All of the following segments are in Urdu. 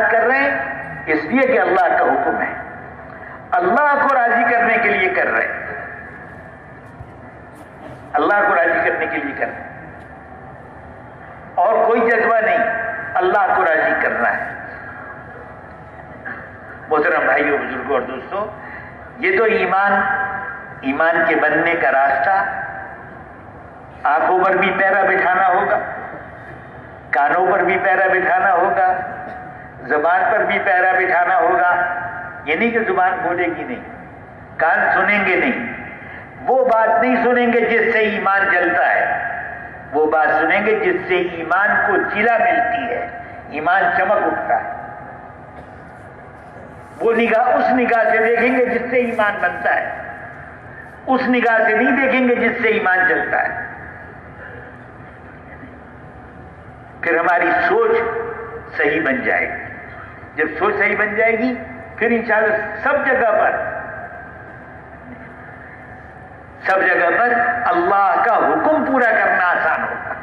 بات کر رہے ہیں اس لیے کہ اللہ کا حکم ہے، اللہ کو راضی کرنے کے لیے کر رہے ہیں، اللہ کو راضی کرنے کے لیے کر رہے ہیں، اور کوئی جذبہ نہیں، اللہ کو راضی کرنا ہے۔ محترم بھائیوں، بزرگوں اور دوستوں، یہ تو ایمان کے بننے کا راستہ، آنکھوں پر بھی پیرا بٹھانا ہوگا، کانوں پر بھی پیرا بٹھانا ہوگا، زبان پر بھی پیرا بٹھانا ہوگا۔ یہ نہیں کہ زبان بولے گی نہیں، کان سنیں گے نہیں، وہ بات نہیں سنیں گے جس سے ایمان جلتا ہے، وہ بات سنیں گے جس سے ایمان کو جلا ملتی ہے، ایمان چمک اٹھتا ہے۔ وہ نگاہ اس نگاہ سے دیکھیں گے جس سے ایمان بنتا ہے، اس نگاہ سے نہیں دیکھیں گے جس سے ایمان جلتا ہے۔ پھر ہماری سوچ صحیح بن جائے گی۔ جب سوچ صحیح بن جائے گی پھر انشاءاللہ سب جگہ پر اللہ کا حکم پورا کرنا آسان ہوگا۔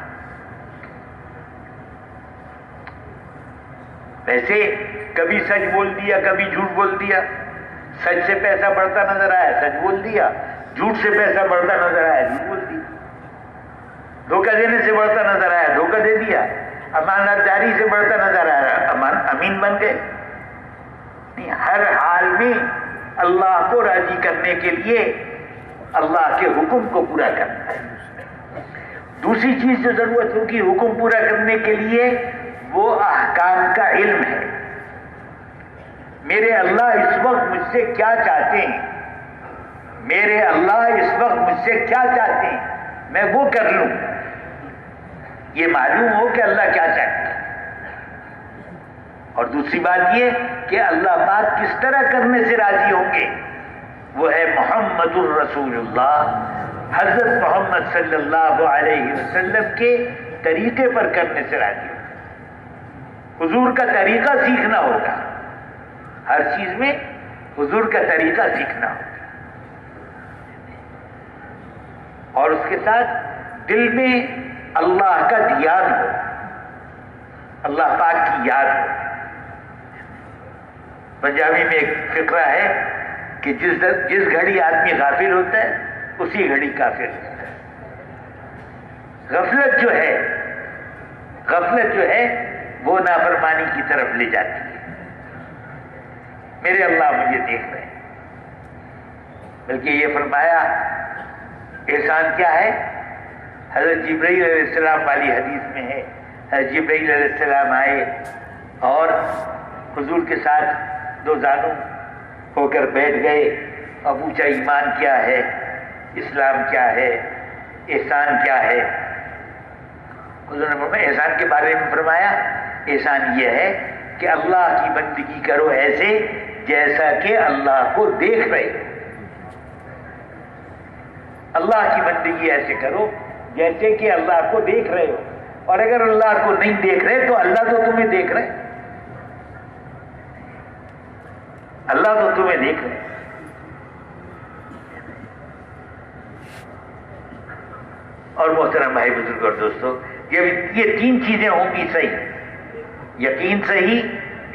ویسے کبھی سچ بول دیا، کبھی جھوٹ بول دیا، سچ سے پیسہ بڑھتا نظر آیا سچ بول دیا، جھوٹ سے پیسہ بڑھتا نظر آیا جھوٹ بول دیا، دھوکہ دینے سے بڑھتا نظر آیا دھوکہ دے دیا، امانت داری سے بڑھتا نظر آ رہا امین بن گئے۔ نہیں، ہر حال میں اللہ کو راضی کرنے کے لیے اللہ کے حکم کو پورا کرنا ہے۔ دوسری چیز جو ضرورت ہوگی حکم پورا کرنے کے لیے وہ احکام کا علم ہے۔ میرے اللہ اس وقت مجھ سے کیا چاہتے ہیں، میرے اللہ اس وقت مجھ سے کیا چاہتے ہیں، میں وہ کر لوں، یہ معلوم ہو کہ اللہ کیا چاہتے ہیں۔ اور دوسری بات یہ کہ اللہ پاک کس طرح کرنے سے راضی ہوں گے، وہ ہے محمد الرسول اللہ، حضرت محمد صلی اللہ علیہ وسلم کے طریقے پر کرنے سے راضی ہوں گے۔ حضور کا طریقہ سیکھنا ہوگا، ہر چیز میں حضور کا طریقہ سیکھنا ہوگا، اور اس کے ساتھ دل میں اللہ کا دھیان ہو، اللہ پاک کی یاد ہو۔ پنجابی میں ایک فقرہ ہے کہ جس گھڑی آدمی غافل ہوتا ہے اسی گھڑی کافر ہوتا ہے۔ غفلت جو ہے وہ نافرمانی کی طرف لے جاتی ہے۔ میرے اللہ مجھے دیکھ رہے ہیں، بلکہ یہ فرمایا احسان کیا ہے، حضرت جبرائیل علیہ السلام والی حدیث میں ہے، حضرت جبرائیل علیہ السلام آئے اور حضور کے ساتھ دو زانو ہو کر بیٹھ گئے اور پوچھا ایمان کیا ہے، اسلام کیا ہے، احسان کیا ہے۔ حضور نے فرمایا احسان کے بارے میں فرمایا احسان یہ ہے کہ اللہ کی بندگی کرو ایسے جیسا کہ اللہ کو دیکھ رہے ہو، اللہ کی بندگی ایسے کرو جیسے کہ اللہ کو دیکھ رہے ہو، اور اگر اللہ کو نہیں دیکھ رہے تو اللہ تو تمہیں دیکھ رہے، اللہ تو تمہیں دیکھ رہے۔ اور محترم بھائی بزرگ اور دوستو، یہ تین چیزیں ہوں گی صحیح، یقین صحیح،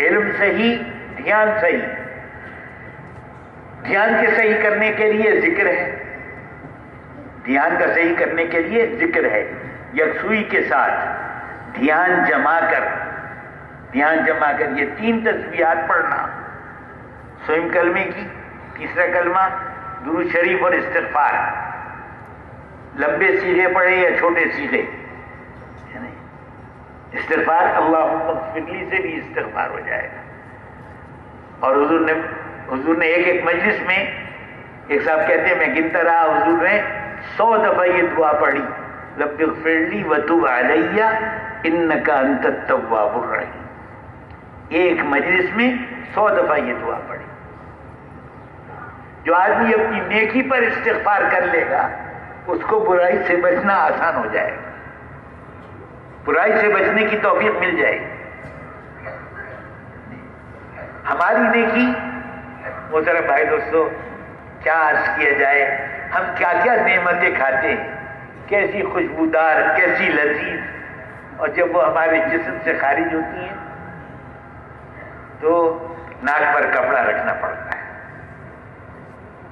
علم صحیح، دھیان صحیح۔ دھیان کے صحیح کرنے کے لیے ذکر ہے، دھیان کا صحیح کرنے کے لیے ذکر ہے، یکسوئی کے ساتھ دھیان جما کر یہ تین تسبیحات پڑھنا، سوئم کلمے کی، تیسرا کلمہ، درود شریف اور استغفار، لمبے سیغے پڑھے یا چھوٹے سیغے، استغفار اللہم اغفر لی سے بھی استغفار ہو جائے گا۔ اور حضور نے ایک مجلس میں ایک صاحب کہتے ہیں میں گنتا رہا، حضور نے 100 دفعہ یہ دعا پڑھی، رب اغفر لی وتب علی انک انت التواب الرحیم، ایک مجلس میں 100 دفعہ یہ دعا پڑھی۔ جو آدمی اپنی نیکی پر استغفار کر لے گا اس کو برائی سے بچنا آسان ہو جائے گا، برائی سے بچنے کی توفیق مل جائے گی۔ ہماری نیکی، محترم بھائی دوستو، کیا عرض کیا جائے، ہم کیا کیا نعمتیں کھاتے ہیں، کیسی خوشبودار، کیسی لذیذ، اور جب وہ ہمارے جسم سے خارج ہوتی ہیں تو ناک پر کپڑا رکھنا پڑتا ہے،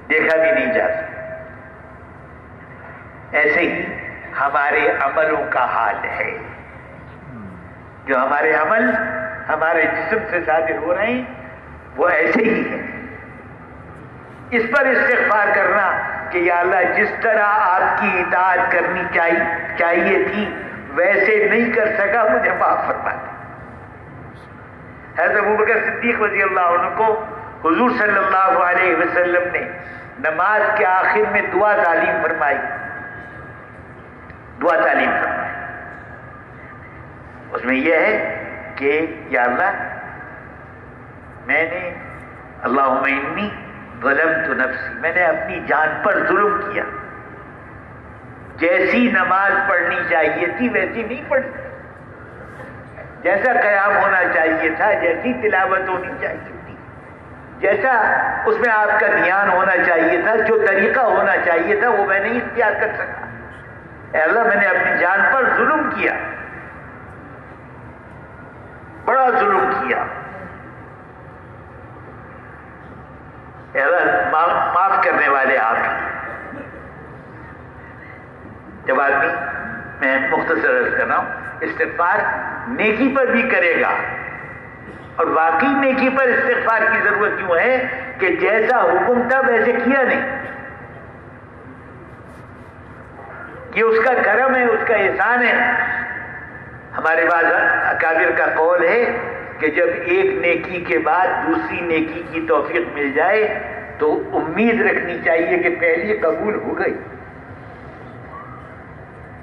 دیکھا بھی نہیں جا سکتا۔ ایسے ہی ہمارے عملوں کا حال ہے، جو ہمارے عمل ہمارے جسم سے صادر ہو رہے ہیں وہ ایسے ہی ہے۔ اس پر استغفار کرنا کہ یا اللہ جس طرح آپ کی اطاعت کرنی چاہیے تھی ویسے نہیں کر سکا، مجھے معاف فرما دے۔ حضرت ابوبکر صدیق رضی اللہ عنہ کو حضور صلی اللہ علیہ وسلم نے نماز کے آخر میں دعا تعلیم فرمائی، اس میں یہ ہے کہ یا اللہ میں نے اللہم انی ظلمت نفسی، میں نے اپنی جان پر ظلم کیا، جیسی نماز پڑھنی چاہیے تھی ویسی نہیں پڑھی، جیسا قیام ہونا چاہیے تھا، جیسی تلاوت ہونی چاہیے تھی، جیسا اس میں آپ کا دھیان ہونا چاہیے تھا، جو طریقہ ہونا چاہیے تھا وہ میں نہیں اختیار کر سکا۔ اے اللہ میں نے اپنی جان پر ظلم کیا، بڑا ظلم کیا، اے اللہ معاف کرنے والے آپ ہیں۔ جب آدمی، میں مختصر عرض کر رہا ہوں، استغفار نیکی پر بھی کرے گا، اور واقعی نیکی پر استغفار کی ضرورت کیوں ہے کہ جیسا حکم تھا ویسے کیا نہیں، یہ اس کا کرم ہے، اس کا احسان ہے۔ ہمارے بعض اکابر کا قول ہے کہ جب ایک نیکی کے بعد دوسری نیکی کی توفیق مل جائے تو امید رکھنی چاہیے کہ پہلی قبول ہو گئی،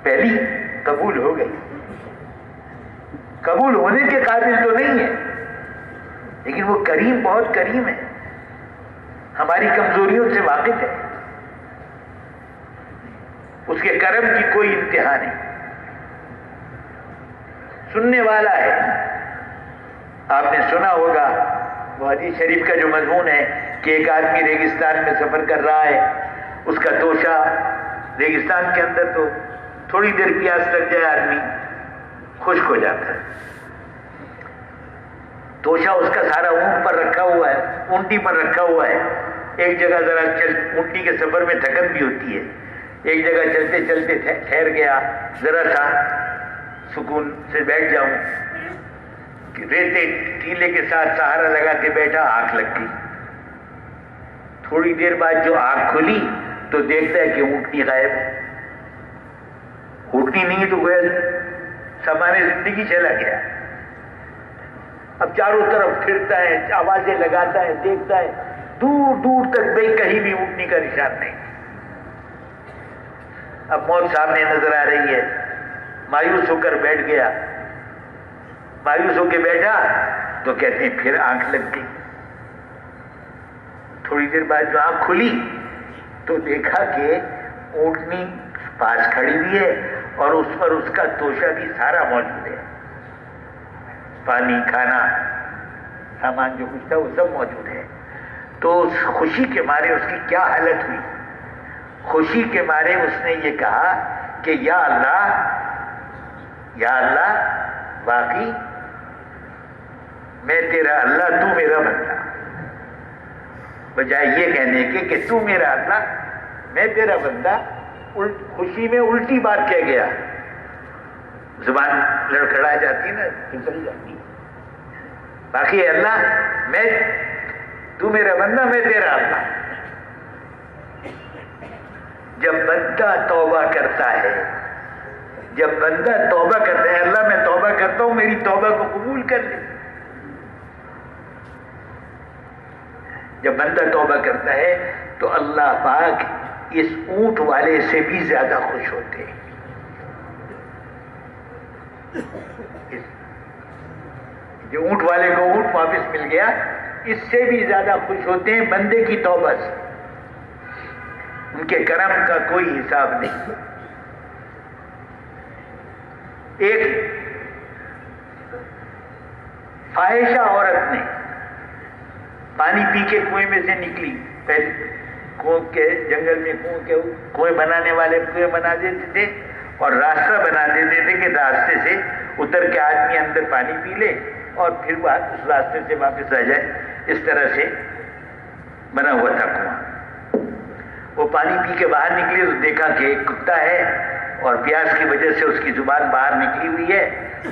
پہلی قبول ہو گئی۔ قبول ہونے کے قابل تو نہیں ہے، لیکن وہ کریم، بہت کریم ہے، ہماری کمزوریوں سے واقف ہے، اس کے کرم کی کوئی انتہا نہیں، سننے والا ہے۔ آپ نے سنا ہوگا وہ حدیث شریف کا جو مضمون ہے کہ ایک آدمی ریگستان میں سفر کر رہا ہے، اس کا توشہ، ریگستان کے اندر تو تھوڑی دیر پیاس لگ جائے آدمی خشک ہو جاتا ہے، توشہ اس کا سارا اونٹ پر رکھا ہوا ہے، اونٹی پر رکھا ہوا ہے، ایک جگہ ذرا اونٹی کے سفر میں تھکن بھی ہوتی ہے، ایک جگہ چلتے چلتے ٹھہر گیا، ذرا سا سکون سے بیٹھ جاؤں، ریتے ٹیلے کے ساتھ سہارا لگا کے بیٹھا، آنکھ لگ گئی، تھوڑی دیر بعد جو آنکھ کھلی تو دیکھتا ہے کہ اونٹنی غائب ہے، اونٹنی نہیں تو گویا سامان زندگی چلا گیا۔ اب چاروں طرف پھرتا ہے، آوازیں لگاتا ہے، دیکھتا ہے، دور دور تک بھئی کہیں بھی اونٹنی کا نشان نہیں۔ اب موت سامنے نظر آ رہی ہے، مایوس ہو کر بیٹھ گیا، مایوس ہو کے بیٹھا تو کہتے ہیں پھر آنکھ لگ گئی، تھوڑی دیر بعد جو آنکھ کھلی تو دیکھا کہ اونٹنی پاس کھڑی ہوئی ہے اور اس پر اس کا توشہ بھی سارا موجود ہے، پانی، کھانا، سامان جو کچھ تھا وہ سب موجود ہے۔ تو اس خوشی کے مارے اس کی کیا حالت ہوئی، خوشی کے مارے اس نے یہ کہا کہ یا اللہ واقعی میں تیرا اللہ، تو میرا بندہ، بجائے یہ کہنے کے کہ تو میرا اللہ میں تیرا بندہ، خوشی میں الٹی بات کہہ گیا، زبان لڑکھڑا جاتی نا، پھسل جاتی۔ باقی اللہ تو میرا بندہ، میں تیرا اللہ۔ جب بندہ توبہ کرتا ہے، اللہ میں توبہ کرتا ہوں، میری توبہ کو قبول کر لے۔ جب بندہ توبہ کرتا ہے تو اللہ پاک اس اونٹ والے سے بھی زیادہ خوش ہوتے ہیں، جو اونٹ والے کو اونٹ واپس مل گیا، اس سے بھی زیادہ خوش ہوتے ہیں بندے کی توبہ سے، ان کے کرم کا کوئی حساب نہیں۔ ایک فاحشہ عورت نے پانی پی کے کنویں میں سے نکلی، پہلے کنویں کے جنگل میں کنویں بنانے والے کنویں بنا دیتے تھے اور راستہ بنا دیتے تھے کہ راستے سے اتر کے آدمی اندر پانی پی لے اور پھر اس راستے سے واپس آ جائے. اس طرح سے بنا ہوا تھا کنواں. وہ پانی پی کے باہر نکلے تو دیکھا کہ ایک کتا ہے اور پیاس کی وجہ سے اس کی زبان باہر نکلی ہوئی ہے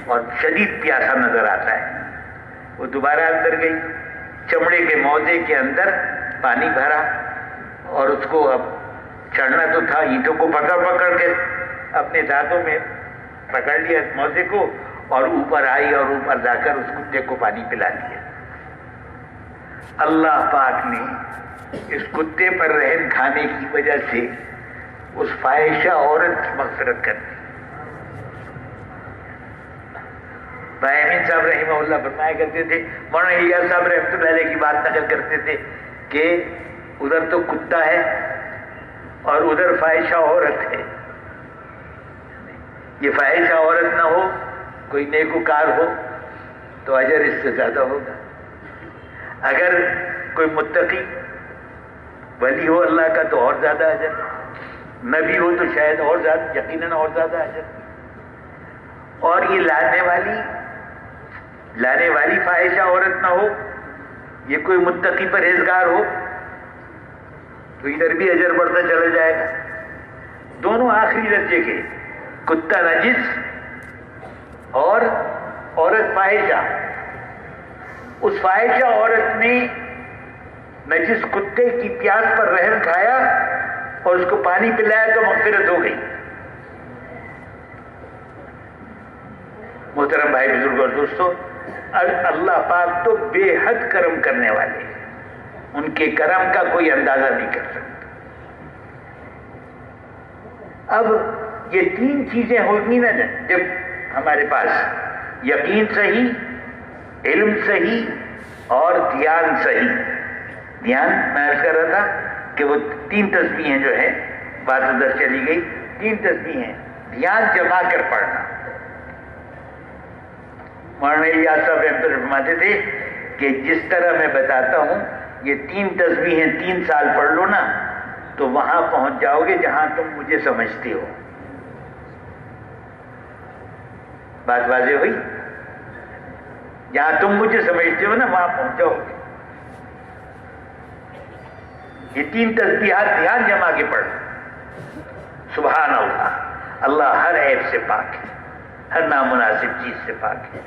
اور شدید پیاسا نظر آتا ہے. وہ دوبارہ اندر گئی, چمڑے کے موزے کے اندر پانی بھرا اور اس کو اب چڑھنا تو تھا, اینٹوں کو پکڑ پکڑ کے اپنے دانتوں میں پکڑ لیا موزے کو اور اوپر آئی اور اوپر جا کر اس کتے کو پانی پلا دیا. اللہ پاک نے اس کتے پر رحم کھانے کی وجہ سے اس فاحشہ عورت کی مغفرت کر دی. بھائی امین صاحب رحمہ اللہ فرمایا کرتے تھے, مولانا الیاس صاحب رحمۃ اللہ علیہ کی بات نقل کرتے تھے کہ ادھر تو کتا ہے اور ادھر فاحشہ عورت ہے. یہ فاحشہ عورت نہ ہو, کوئی نیکوکار ہو تو اجر اس سے زیادہ ہوگا. اگر کوئی متقی ولی ہو اللہ کا تو اور زیادہ اجر, نبی ہو تو شاید اور زیادہ, یقیناً اور زیادہ اجر. اور یہ لانے والی فاحشہ عورت نہ ہو, یہ کوئی متقی پرہیزگار ہو تو ادھر بھی اجر بڑھتا چلا جائے گا. دونوں آخری درجے کے, کتا نجس اور عورت فاحشہ. اس فاحشہ عورت نے نجس کتے کی پیاس پر رحم کھایا اور اس کو پانی پلایا تو مغفرت ہو گئی. محترم بھائی بزرگ اور دوستو, اللہ پاک تو بے حد کرم کرنے والے ہیں, ان کے کرم کا کوئی اندازہ نہیں کر سکتا. اب یہ تین چیزیں ہوگی نا جب ہمارے پاس یقین صحیح, علم صحیح اور دھیان صحیح. دھیان میں عرض کر رہا تھا کہ وہ تین تسبیحیں جو ہے, بات ادھر چلی گئی, تین تسبیحیں دھیان جما کر پڑھنا. مولانا الیاس صاحب رحمۃ اللہ فرماتے تھے کہ جس طرح میں بتاتا ہوں یہ تین تسبیحیں 3 سال پڑھ لو نا تو وہاں پہنچ جاؤ گے جہاں تم مجھے سمجھتے ہو. بات واضح ہوئی؟ جہاں تم مجھے سمجھتے ہو نا وہاں پہنچ جاؤ گے. یہ 3 تسبیحات دھیان جما کے پڑھ. سبحان اللہ, اللہ ہر عیب سے پاک ہے, ہر نامناسب چیز سے پاک ہے.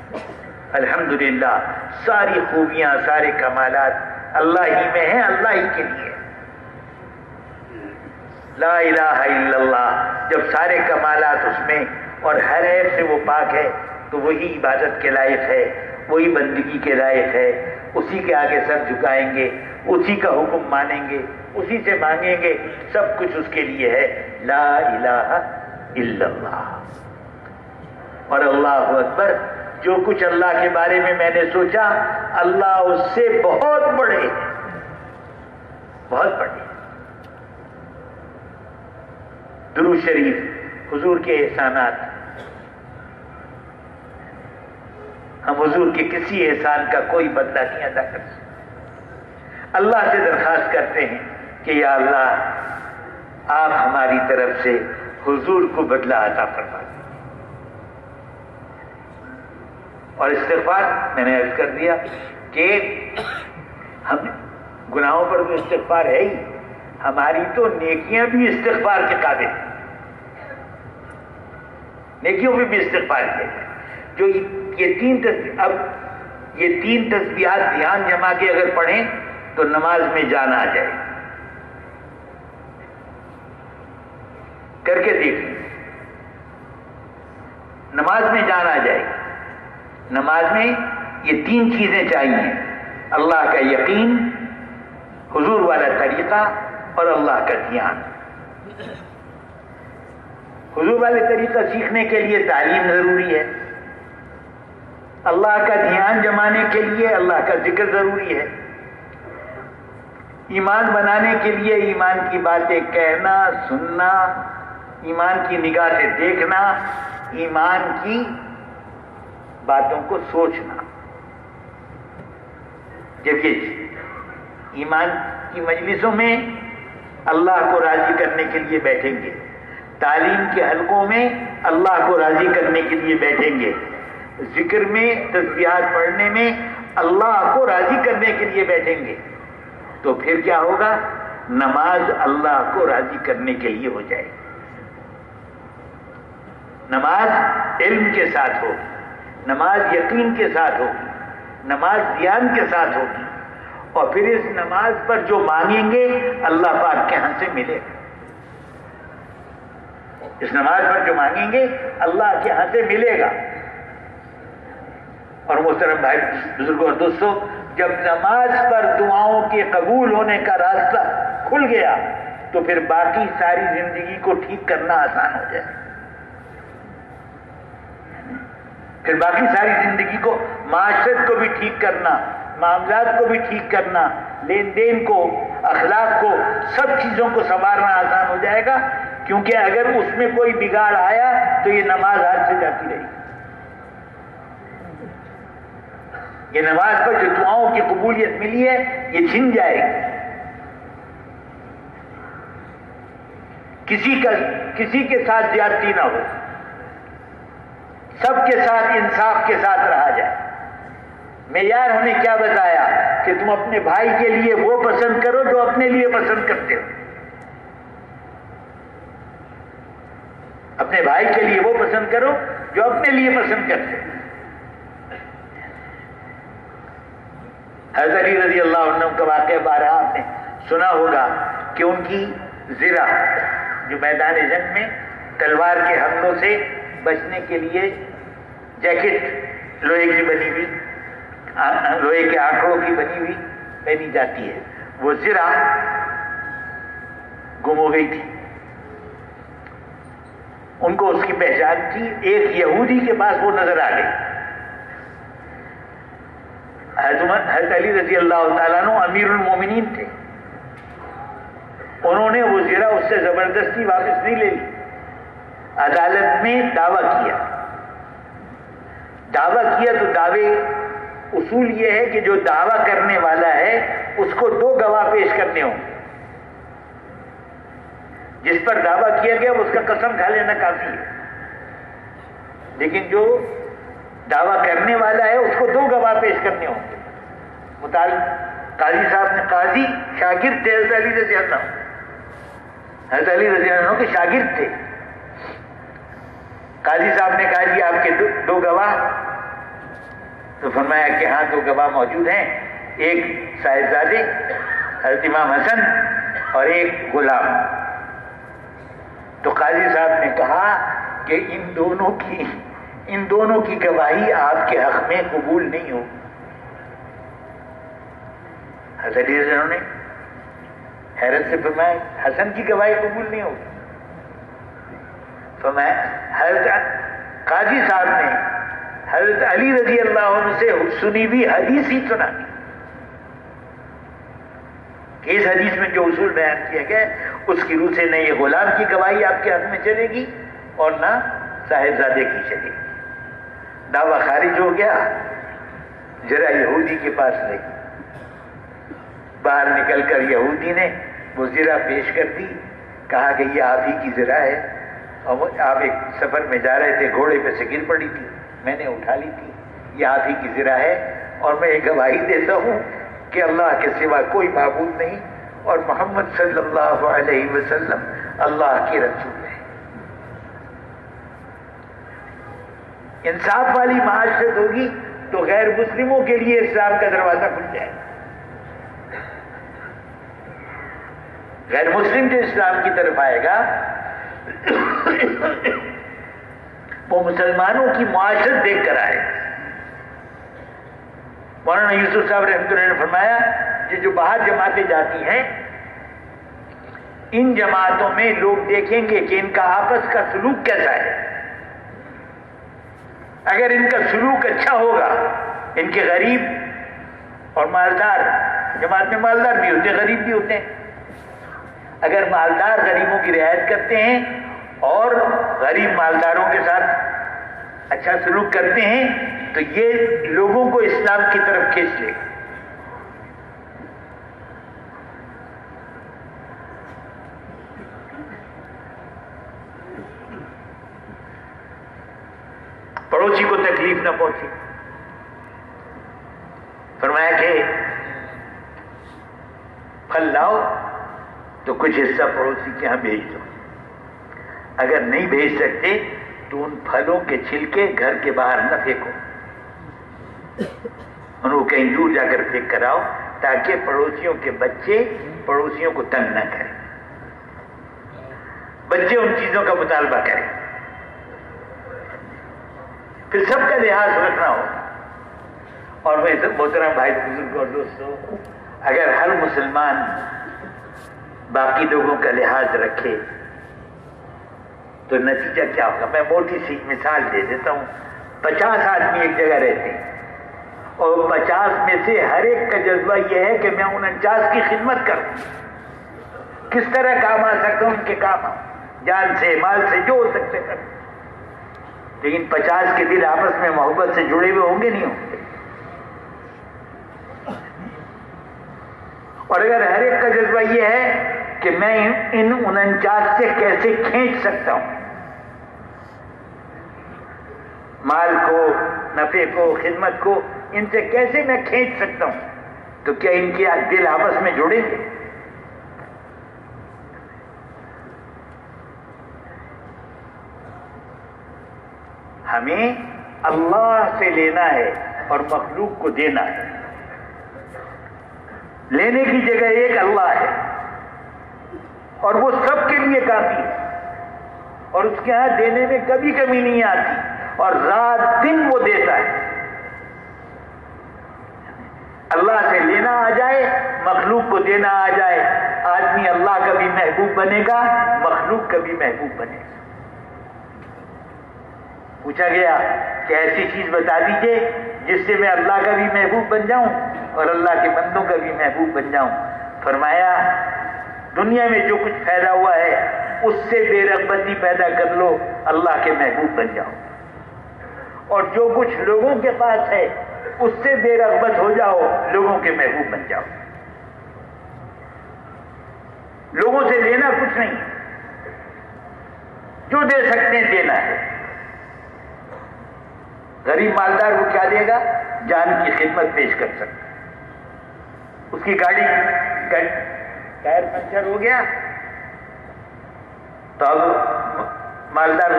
الحمدللہ ساری خوبیاں سارے کمالات اللہ ہی میں ہیں, اللہ ہی کے لیے. لا الہ الا اللہ, جب سارے کمالات اس میں اور ہر عیب سے وہ پاک ہے تو وہی عبادت کے لائق ہے, وہی بندگی کے لائق ہے. اسی کے آگے سر جھکائیں گے, اسی کا حکم مانیں گے, اسی سے مانگیں گے, سب کچھ اس کے لیے ہے. لا الہ الا اللہ. اور اللہ اکبر, جو کچھ اللہ کے بارے میں میں نے سوچا اللہ اس سے بہت بڑے, بہت بڑے. درود شریف حضور کے احسانات, ہم حضور کے کسی احسان کا کوئی بدلہ نہیں ادا کر سکتے. اللہ سے درخواست کرتے ہیں کہ یا اللہ آپ ہماری طرف سے حضور کو بدلہ عطا فرما دیں. اور استغفار میں نے عرض کر دیا کہ ہم گناہوں پر تو استغفار ہے ہی, ہماری تو نیکیاں بھی استغفار کے قابل ہیں. نیکیوں پہ بھی استغفار کیا جائے. جو اب یہ 3 تسبیحات دھیان جما کے اگر پڑھیں تو نماز میں جان آ جائے. کر کے دیکھ, نماز میں جان آ جائے. نماز میں یہ 3 چیزیں چاہیے, اللہ کا یقین, حضور والا طریقہ اور اللہ کا دھیان. حضور والے طریقہ سیکھنے کے لیے تعلیم ضروری ہے, اللہ کا دھیان جمانے کے لیے اللہ کا ذکر ضروری ہے, ایمان بنانے کے لیے ایمان کی باتیں کہنا سننا, ایمان کی نگاہ سے دیکھنا, ایمان کی باتوں کو سوچنا. جب یہ ایمان کی مجلسوں میں اللہ کو راضی کرنے کے لیے بیٹھیں گے, تعلیم کے حلقوں میں اللہ کو راضی کرنے کے لیے بیٹھیں گے, ذکر میں، تسبیحات پڑھنے میں اللہ کو راضی کرنے کے لیے بیٹھیں گے تو پھر کیا ہوگا؟ نماز اللہ کو راضی کرنے کے لیے ہو جائے گی۔ نماز علم کے ساتھ ہوگی، نماز یقین کے ساتھ ہوگی، نماز دھیان کے ساتھ ہوگی، اور پھر اس نماز پر جو مانگیں گے اللہ پاک کے ہاں سے ملے گا۔ اس نماز پر جو مانگیں گے اللہ کے ہاں سے ملے گا۔ اور محترم بھائی، بزرگوں اور دوستوں، جب نماز پر دعاؤں کے قبول ہونے کا راستہ کھل گیا تو پھر باقی ساری زندگی کو ٹھیک کرنا آسان ہو جائے۔ پھر باقی ساری زندگی کو، معاشرت کو بھی ٹھیک کرنا، معاملات کو بھی ٹھیک کرنا، لین دین کو، اخلاق کو، سب چیزوں کو سنوارنا آسان ہو جائے گا، کیونکہ اگر اس میں کوئی بگاڑ آیا تو یہ نماز ہاتھ سے جاتی رہے گی۔ یہ نماز پر جو دعاؤں کی قبولیت ملی ہے یہ چھن جائے گی۔ کسی کے ساتھ زیادتی نہ ہو، سب کے ساتھ انصاف کے ساتھ رہا جائے۔ معیار ہمیں کیا بتایا کہ تم اپنے بھائی کے لیے وہ پسند کرو جو اپنے لیے پسند کرتے ہو، اپنے بھائی کے لیے وہ پسند کرو جو اپنے لیے پسند کرتے ہو۔ حضرت علی رضی اللہ عنہ کا واقعہ بارہا آپ نے سنا ہوگا کہ ان کی زرہ جو میدان جنگ میں تلوار کے حملوں سے بچنے کے لیے جیکٹ لوہے کی بنی ہوئی، لوہے کے آنکڑوں کی بنی ہوئی پہنی جاتی ہے، وہ زرہ گم ہو گئی تھی۔ ان کو اس کی پہچان تھی، ایک یہودی کے پاس وہ نظر آ گئی۔ حضرت علی رضی اللہ تعالیٰ عنہ امیر المومنین تھے، انہوں نے وہ زرہ اس سے زبردستی واپس نہیں لے لی، عدالت میں دعویٰ کیا۔ تو دعوے اصول یہ ہے کہ جو دعویٰ کرنے والا ہے اس کو 2 گواہ پیش کرنے ہوں۔ جس پر دعویٰ کیا گیا اس کا قسم کھا لینا کافی ہے، لیکن جو دعویٰ کرنے والا ہے اس کو 2 گواہ پیش کرنے ہوں گے۔ قاضی صاحب نے، قاضی شاگرد تھے حضرت علی رضی اللہ عنہ، حضرت علی رضی اللہ عنہ کے شاگرد تھے۔ قاضی صاحب نے کہا جی آپ کے 2 گواہ، تو فرمایا کہ ہاں 2 گواہ موجود ہیں، ایک صاحبزادے حضرت امام حسن اور ایک غلام۔ تو قاضی صاحب نے کہا کہ ان دونوں کی گواہی آپ کے حق میں قبول نہیں ہو۔ حضرت علی رضی اللہ عنہ نے حیرت سے فرمایا حسن کی گواہی قبول نہیں ہوگی؟ فرمایا حضرت قاضی صاحب نے حضرت علی رضی اللہ عنہ سے سنی ہوئی حدیث ہی سنا دی کہ اس حدیث میں جو اصول بیان کیا گیا اس کی روح سے نہ یہ غلام کی گواہی آپ کے حق میں چلے گی اور نہ صاحبزادے کی چلے گی۔ دعویٰ خارج ہو گیا، ذرا یہودی کے پاس لے گئی، باہر نکل کر یہودی نے وہ زرہ پیش کر دی، کہا کہ یہ آپ ہی کی زرہ ہے، اور آپ ایک سفر میں جا رہے تھے، گھوڑے پہ سے گر پڑی تھی، میں نے اٹھا لی تھی، یہ آپ ہی کی زرہ ہے، اور میں یہ گواہی دیتا ہوں کہ اللہ کے سوا کوئی معبود نہیں اور محمد صلی اللہ علیہ وسلم اللہ کے رسول ہے۔ انصاف والی معاشرت ہوگی تو غیر مسلموں کے لیے اسلام کا دروازہ کھل جائے گا۔ غیر مسلم جو اسلام کی طرف آئے گا وہ مسلمانوں کی معاشرت دیکھ کر آئے گا۔ مولانا یوسف صاحب رحمۃ اللہ نے فرمایا کہ جو باہر جماعتیں جاتی ہیں ان جماعتوں میں لوگ دیکھیں گے کہ ان کا آپس کا سلوک کیسا ہے۔ اگر ان کا سلوک اچھا ہوگا، ان کے غریب اور مالدار، جماعت میں مالدار بھی ہوتے ہیں غریب بھی ہوتے ہیں، اگر مالدار غریبوں کی رعایت کرتے ہیں اور غریب مالداروں کے ساتھ اچھا سلوک کرتے ہیں تو یہ لوگوں کو اسلام کی طرف کھینچ لے گا۔ پڑوسی کو تکلیف نہ پہنچے. فرمایا کہ پھل لاؤ تو کچھ حصہ پڑوسی کے یہاں بھیج دو. اگر نہیں بھیج سکتے تو ان پھلوں کے چھلکے گھر کے باہر نہ پھینکو, ان کو کہیں دور جا کر پھینک کر آؤ تاکہ پڑوسیوں کے بچے پڑوسیوں کو تنگ نہ کریں, بچے ان چیزوں کا مطالبہ کریں. پھر سب کا لحاظ رکھنا ہو. اور میں محترم بھائی بزرگ اور دوستوں, اگر ہر مسلمان باقی لوگوں کا لحاظ رکھے تو نتیجہ کیا ہوگا؟ میں موٹی سی مثال دے دیتا ہوں. 50 آدمی ایک جگہ رہتے ہیں اور 50 میں سے ہر ایک کا جذبہ یہ ہے کہ میں 49 کی خدمت کروں. کس طرح کام آ سکتا ہوں ان کے کام, جان سے مال سے جو ہو سکتے کروں. لیکن 50 کے دل آپس میں محبت سے جڑے ہوئے ہوں گے نہیں ہوں گے. اور اگر ہر ایک کا جذبہ یہ ہے کہ میں ان 49 سے کیسے کھینچ سکتا ہوں, مال کو, نفع کو, خدمت کو, ان سے کیسے میں کھینچ سکتا ہوں, تو کیا ان کے دل آپس میں جڑیں گے؟ ہمیں اللہ سے لینا ہے اور مخلوق کو دینا ہے. لینے کی جگہ ایک اللہ ہے اور وہ سب کے لیے کافی ہے, اور اس کے ہاں دینے میں کبھی کمی نہیں آتی, اور رات دن وہ دیتا ہے. اللہ سے لینا آ جائے, مخلوق کو دینا آ جائے, آدمی اللہ کا بھی محبوب بنے گا, مخلوق کا بھی محبوب بنے گا. پوچھا گیا کہ ایسی چیز بتا دیجئے جس سے میں اللہ کا بھی محبوب بن جاؤں اور اللہ کے بندوں کا بھی محبوب بن جاؤں. فرمایا دنیا میں جو کچھ پیدا ہوا ہے اس سے بے رغبتی پیدا کر لو, اللہ کے محبوب بن جاؤ. اور جو کچھ لوگوں کے پاس ہے اس سے بے رغبت ہو جاؤ, لوگوں کے محبوب بن جاؤ. لوگوں سے لینا کچھ نہیں, جو دے سکتے ہیں دینا ہے. غریب مالدار کو کیا دے گا؟ جان کی خدمت پیش کر سکتا. اس کی گاڑی ٹائر پنچر ہو گیا تو اب مالدار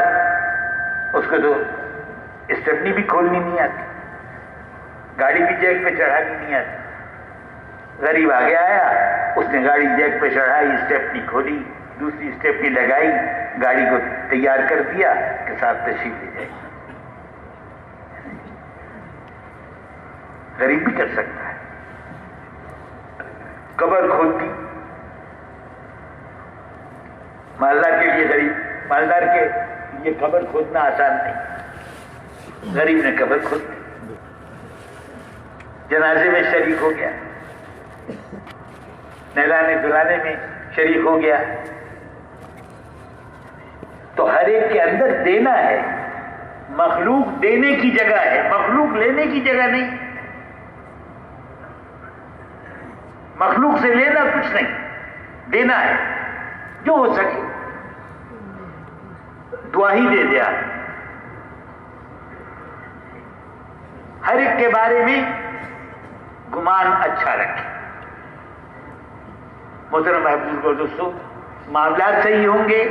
اس کو تو اسٹیپنی بھی کھولنی نہیں آتی, گاڑی بھی جیک پہ چڑھانی نہیں آتی. غریب آگے آیا, اس نے گاڑی جیک پہ چڑھائی, اسٹیپنی کھولی, دوسری اسٹیپنی لگائی, گاڑی کو تیار کر دیا کہ صاحب تشریف لے جائے. غریب بھی کر سکتا ہے. قبر کھودتی, مالدار کے لیے غریب, مالدار کے لیے قبر کھودنا آسان نہیں. غریب نے قبر کھود دی, جنازے میں شریک ہو گیا, نہلانے دھلانے میں شریک ہو گیا. تو ہر ایک کے اندر دینا ہے. مخلوق دینے کی جگہ ہے, مخلوق لینے کی جگہ نہیں. مخلوق سے لینا کچھ نہیں, دینا ہے. جو ہو سکے دعا ہی دے دیا. ہر ایک کے بارے میں گمان اچھا رکھے. محترم محبوب کو دوستو, معاملات صحیح ہوں گے,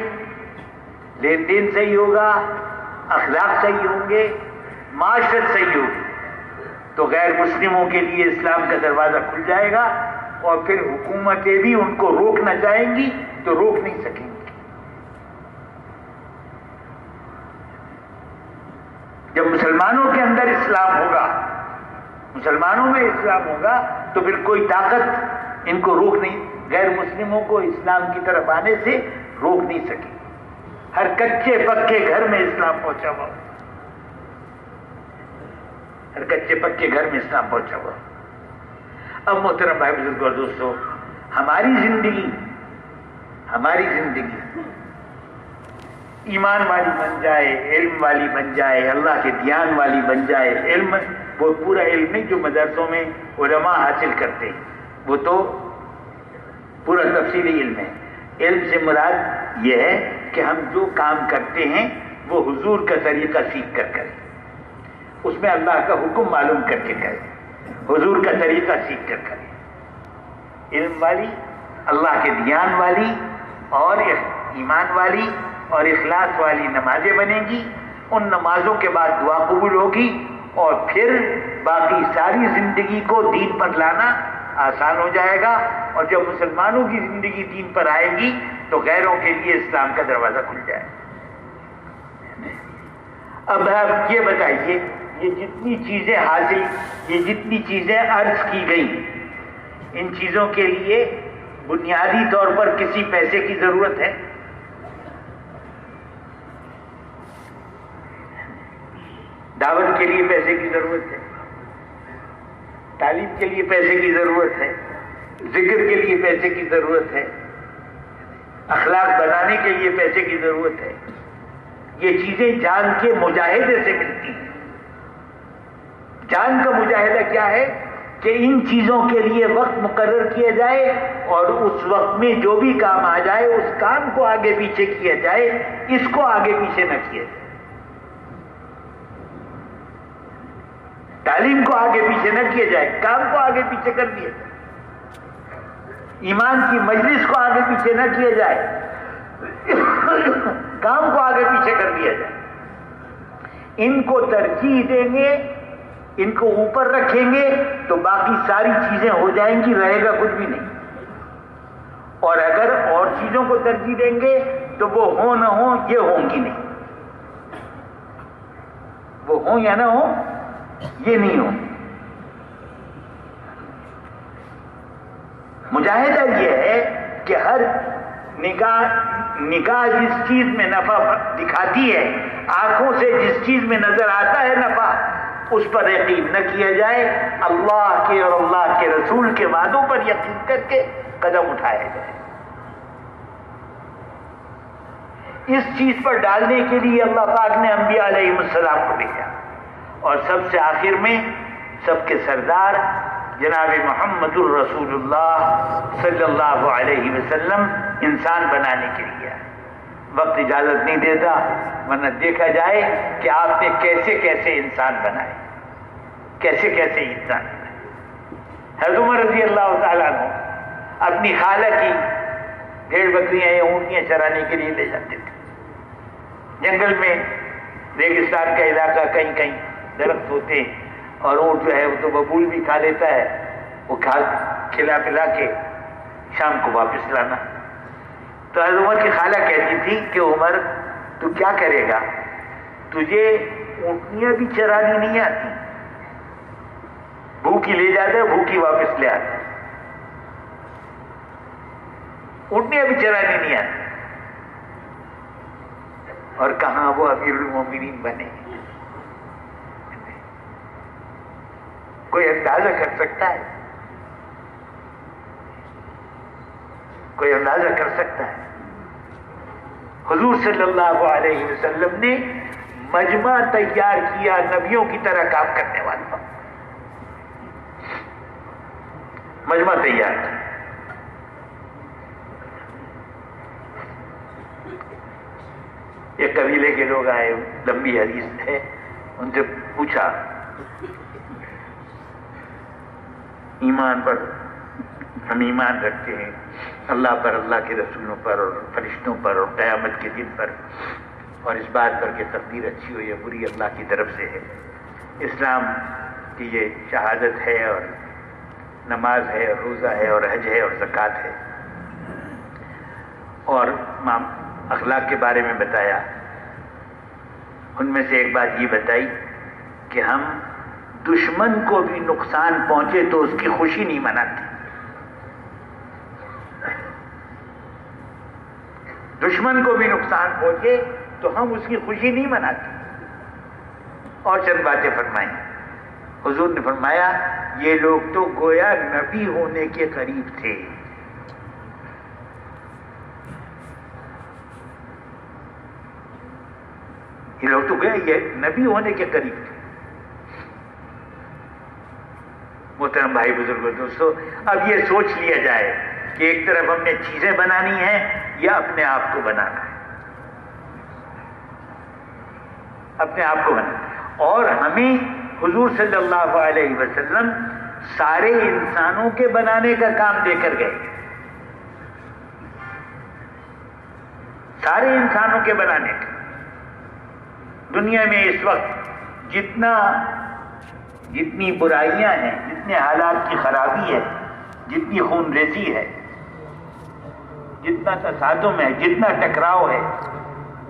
لین دین صحیح ہوگا, اخلاق صحیح ہوں گے, معاشرت صحیح ہوگی, تو غیر مسلموں کے لیے اسلام کا دروازہ کھل جائے گا, اور پھر حکومتیں بھی ان کو روکنا چاہیں گی تو روک نہیں سکیں گی. جب مسلمانوں کے اندر اسلام ہوگا, مسلمانوں میں اسلام ہوگا, تو پھر کوئی طاقت ان کو روک نہیں, غیر مسلموں کو اسلام کی طرف آنے سے روک نہیں سکے. ہر کچے پکے گھر میں اسلام پہنچا ہوا, ہر کچے پکے گھر میں اسلام پہنچا ہوا. اب محترم بھائی بزرگ اور دوستو, ہماری زندگی ایمان والی بن جائے, علم والی بن جائے, اللہ کے دھیان والی بن جائے. علم وہ پورا علم نہیں جو مدرسوں میں علماء حاصل کرتے ہیں, وہ تو پورا تفصیلی علم ہے. علم سے مراد یہ ہے کہ ہم جو کام کرتے ہیں وہ حضور کا طریقہ سیکھ کر کریں, اس میں اللہ کا حکم معلوم کر کے کریں، حضور کا طریقہ سیکھ کر کریں۔ علم والی، اللہ کے دھیان والی اور ایمان والی اور اخلاص والی نمازیں بنیں گی، ان نمازوں کے بعد دعا قبول ہوگی، اور پھر باقی ساری زندگی کو دین پر لانا آسان ہو جائے گا، اور جب مسلمانوں کی زندگی دین پر آئے گی تو غیروں کے لیے اسلام کا دروازہ کھل جائے گا۔ اب آپ یہ بتائیے، یہ جتنی چیزیں حاصل، یہ جتنی چیزیں عرض کی گئیں، ان چیزوں کے لیے بنیادی طور پر کسی پیسے کی ضرورت ہے؟ دعوت کے لیے پیسے کی ضرورت ہے، تعلیم کے لیے پیسے کی ضرورت ہے، ذکر کے لیے پیسے کی ضرورت ہے، اخلاق بنانے کے لیے پیسے کی ضرورت ہے۔ یہ چیزیں جان کے مجاہدے سے ملتی ہیں۔ جان کا مجاہدہ کیا ہے؟ کہ ان چیزوں کے لیے وقت مقرر کیا جائے، اور اس وقت میں جو بھی کام آ جائے اس کام کو آگے پیچھے کیا جائے، اس کو آگے پیچھے نہ کیا جائے۔ تعلیم کو آگے پیچھے نہ کیا جائے، کام کو آگے پیچھے کر دیا جائے۔ ایمان کی مجلس کو آگے پیچھے نہ کیا جائے، کام کو آگے پیچھے کر دیا جائے۔ ان کو ترجیح دیں گے، ان کو اوپر رکھیں گے تو باقی ساری چیزیں ہو جائیں گی، رہے گا کچھ بھی نہیں۔ اور اگر اور چیزوں کو ترجیح دیں گے تو وہ ہوں نہ ہوں، یہ ہوں گی نہیں۔ وہ ہوں یا نہ ہوں، یہ نہیں ہوں۔ مجاہدہ یہ ہے کہ ہر نگاہ جس چیز میں نفع دکھاتی ہے، آنکھوں سے جس چیز میں نظر آتا ہے نفع، اس پر یقین نہ کیا جائے، اللہ کے اور اللہ کے رسول کے وعدوں پر یقین کر کے قدم اٹھایا جائے۔ اس چیز پر ڈالنے کے لیے اللہ پاک نے انبیاء علیہ السلام کو بھیجا، اور سب سے آخر میں سب کے سردار جناب محمد الرسول اللہ صلی اللہ علیہ وسلم انسان بنانے کے لیے۔ وقت اجازت نہیں دیتا، ورنہ دیکھا جائے کہ آپ نے کیسے کیسے انسان بنائے، کیسے کیسے انسان بنائے۔ حضرت عمر رضی اللہ تعالیٰ عنہ اپنی خالہ کی بھیڑ بکریاں یا اونٹیاں چرانے کے لیے لے جاتے تھے۔ جنگل میں، ریگستان کا علاقہ، کہیں کہیں درخت ہوتے ہیں، اور اونٹ جو ہے وہ تو ببول بھی کھا لیتا ہے، وہ کھلا پلا کے شام کو واپس لانا۔ تو حضرت عمر کی خالہ کہتی تھی کہ عمر تو کیا کرے گا، تجھے اونٹنیاں بھی چرانی نہیں آتی، بھوکی لے جاتا ہے، بھوکی واپس لے آتا ہے، اونٹنیاں بھی چرانی نہیں آتی۔ اور کہاں وہ امیر المومنین بنے؟ کوئی اندازہ کر سکتا ہے؟ کوئی اندازہ کر سکتا ہے؟ حضور صلی اللہ علیہ وسلم نے مجمع تیار کیا، نبیوں کی طرح کام کرنے والا مجمع تیار کیا۔ ایک قبیلے کے لوگ آئے، لمبی حدیث ہے، ان سے پوچھا ایمان پر، ہم ایمان رکھتے ہیں اللہ پر، اللہ کے رسولوں پر اور فرشتوں پر اور قیامت کے دن پر، اور اس بات پر کہ تقدیر اچھی ہو یا بری اللہ کی طرف سے ہے۔ اسلام کی یہ شہادت ہے، اور نماز ہے، اور روزہ ہے، اور حج ہے، اور زکوٰۃ ہے، اور اخلاق کے بارے میں بتایا۔ ان میں سے ایک بات یہ بتائی کہ ہم دشمن کو بھی نقصان پہنچے تو اس کی خوشی نہیں مناتے، دشمن کو بھی نقصان پہنچے تو ہم اس کی خوشی نہیں مناتے۔ اور چند باتیں فرمائیں۔ حضور نے فرمایا یہ لوگ تو گویا نبی ہونے کے قریب تھے، یہ لوگ تو گویا یہ نبی ہونے کے قریب تھے۔ محترم بھائی بزرگوں دوستو، اب یہ سوچ لیا جائے کہ ایک طرف ہم نے چیزیں بنانی ہیں یا اپنے آپ کو بنانا ہے، اپنے آپ کو بنانا۔ اور ہمیں حضور صلی اللہ علیہ وسلم سارے انسانوں کے بنانے کا کام دے کر گئے، سارے انسانوں کے بنانے کا۔ دنیا میں اس وقت جتنی برائیاں ہیں، جتنے حالات کی خرابی ہے، جتنی خون ریزی ہے، جتنا تصادم ہے، جتنا ٹکراؤ ہے،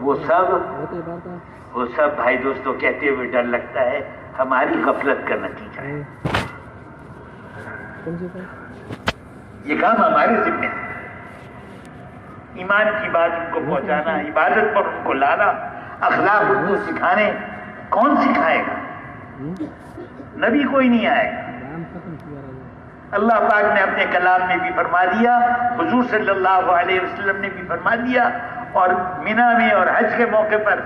وہ سب بھائی دوستوں کہتے ہوئے ڈر لگتا ہے ہماری غفلت کا نتیجہ ہے۔ یہ کام ہمارے ذمہ ہے، ایمان کی بات ان کو پہنچانا، عبادت پر ان کو لانا، اخلاق ان کو سکھانے۔ کون سکھائے گا؟ نبی کوئی نہیں آئے گا۔ اللہ پاک نے اپنے کلام میں بھی فرما دیا، حضور صلی اللہ علیہ وسلم نے بھی فرما دیا، اور مینا میں اور حج کے موقع پر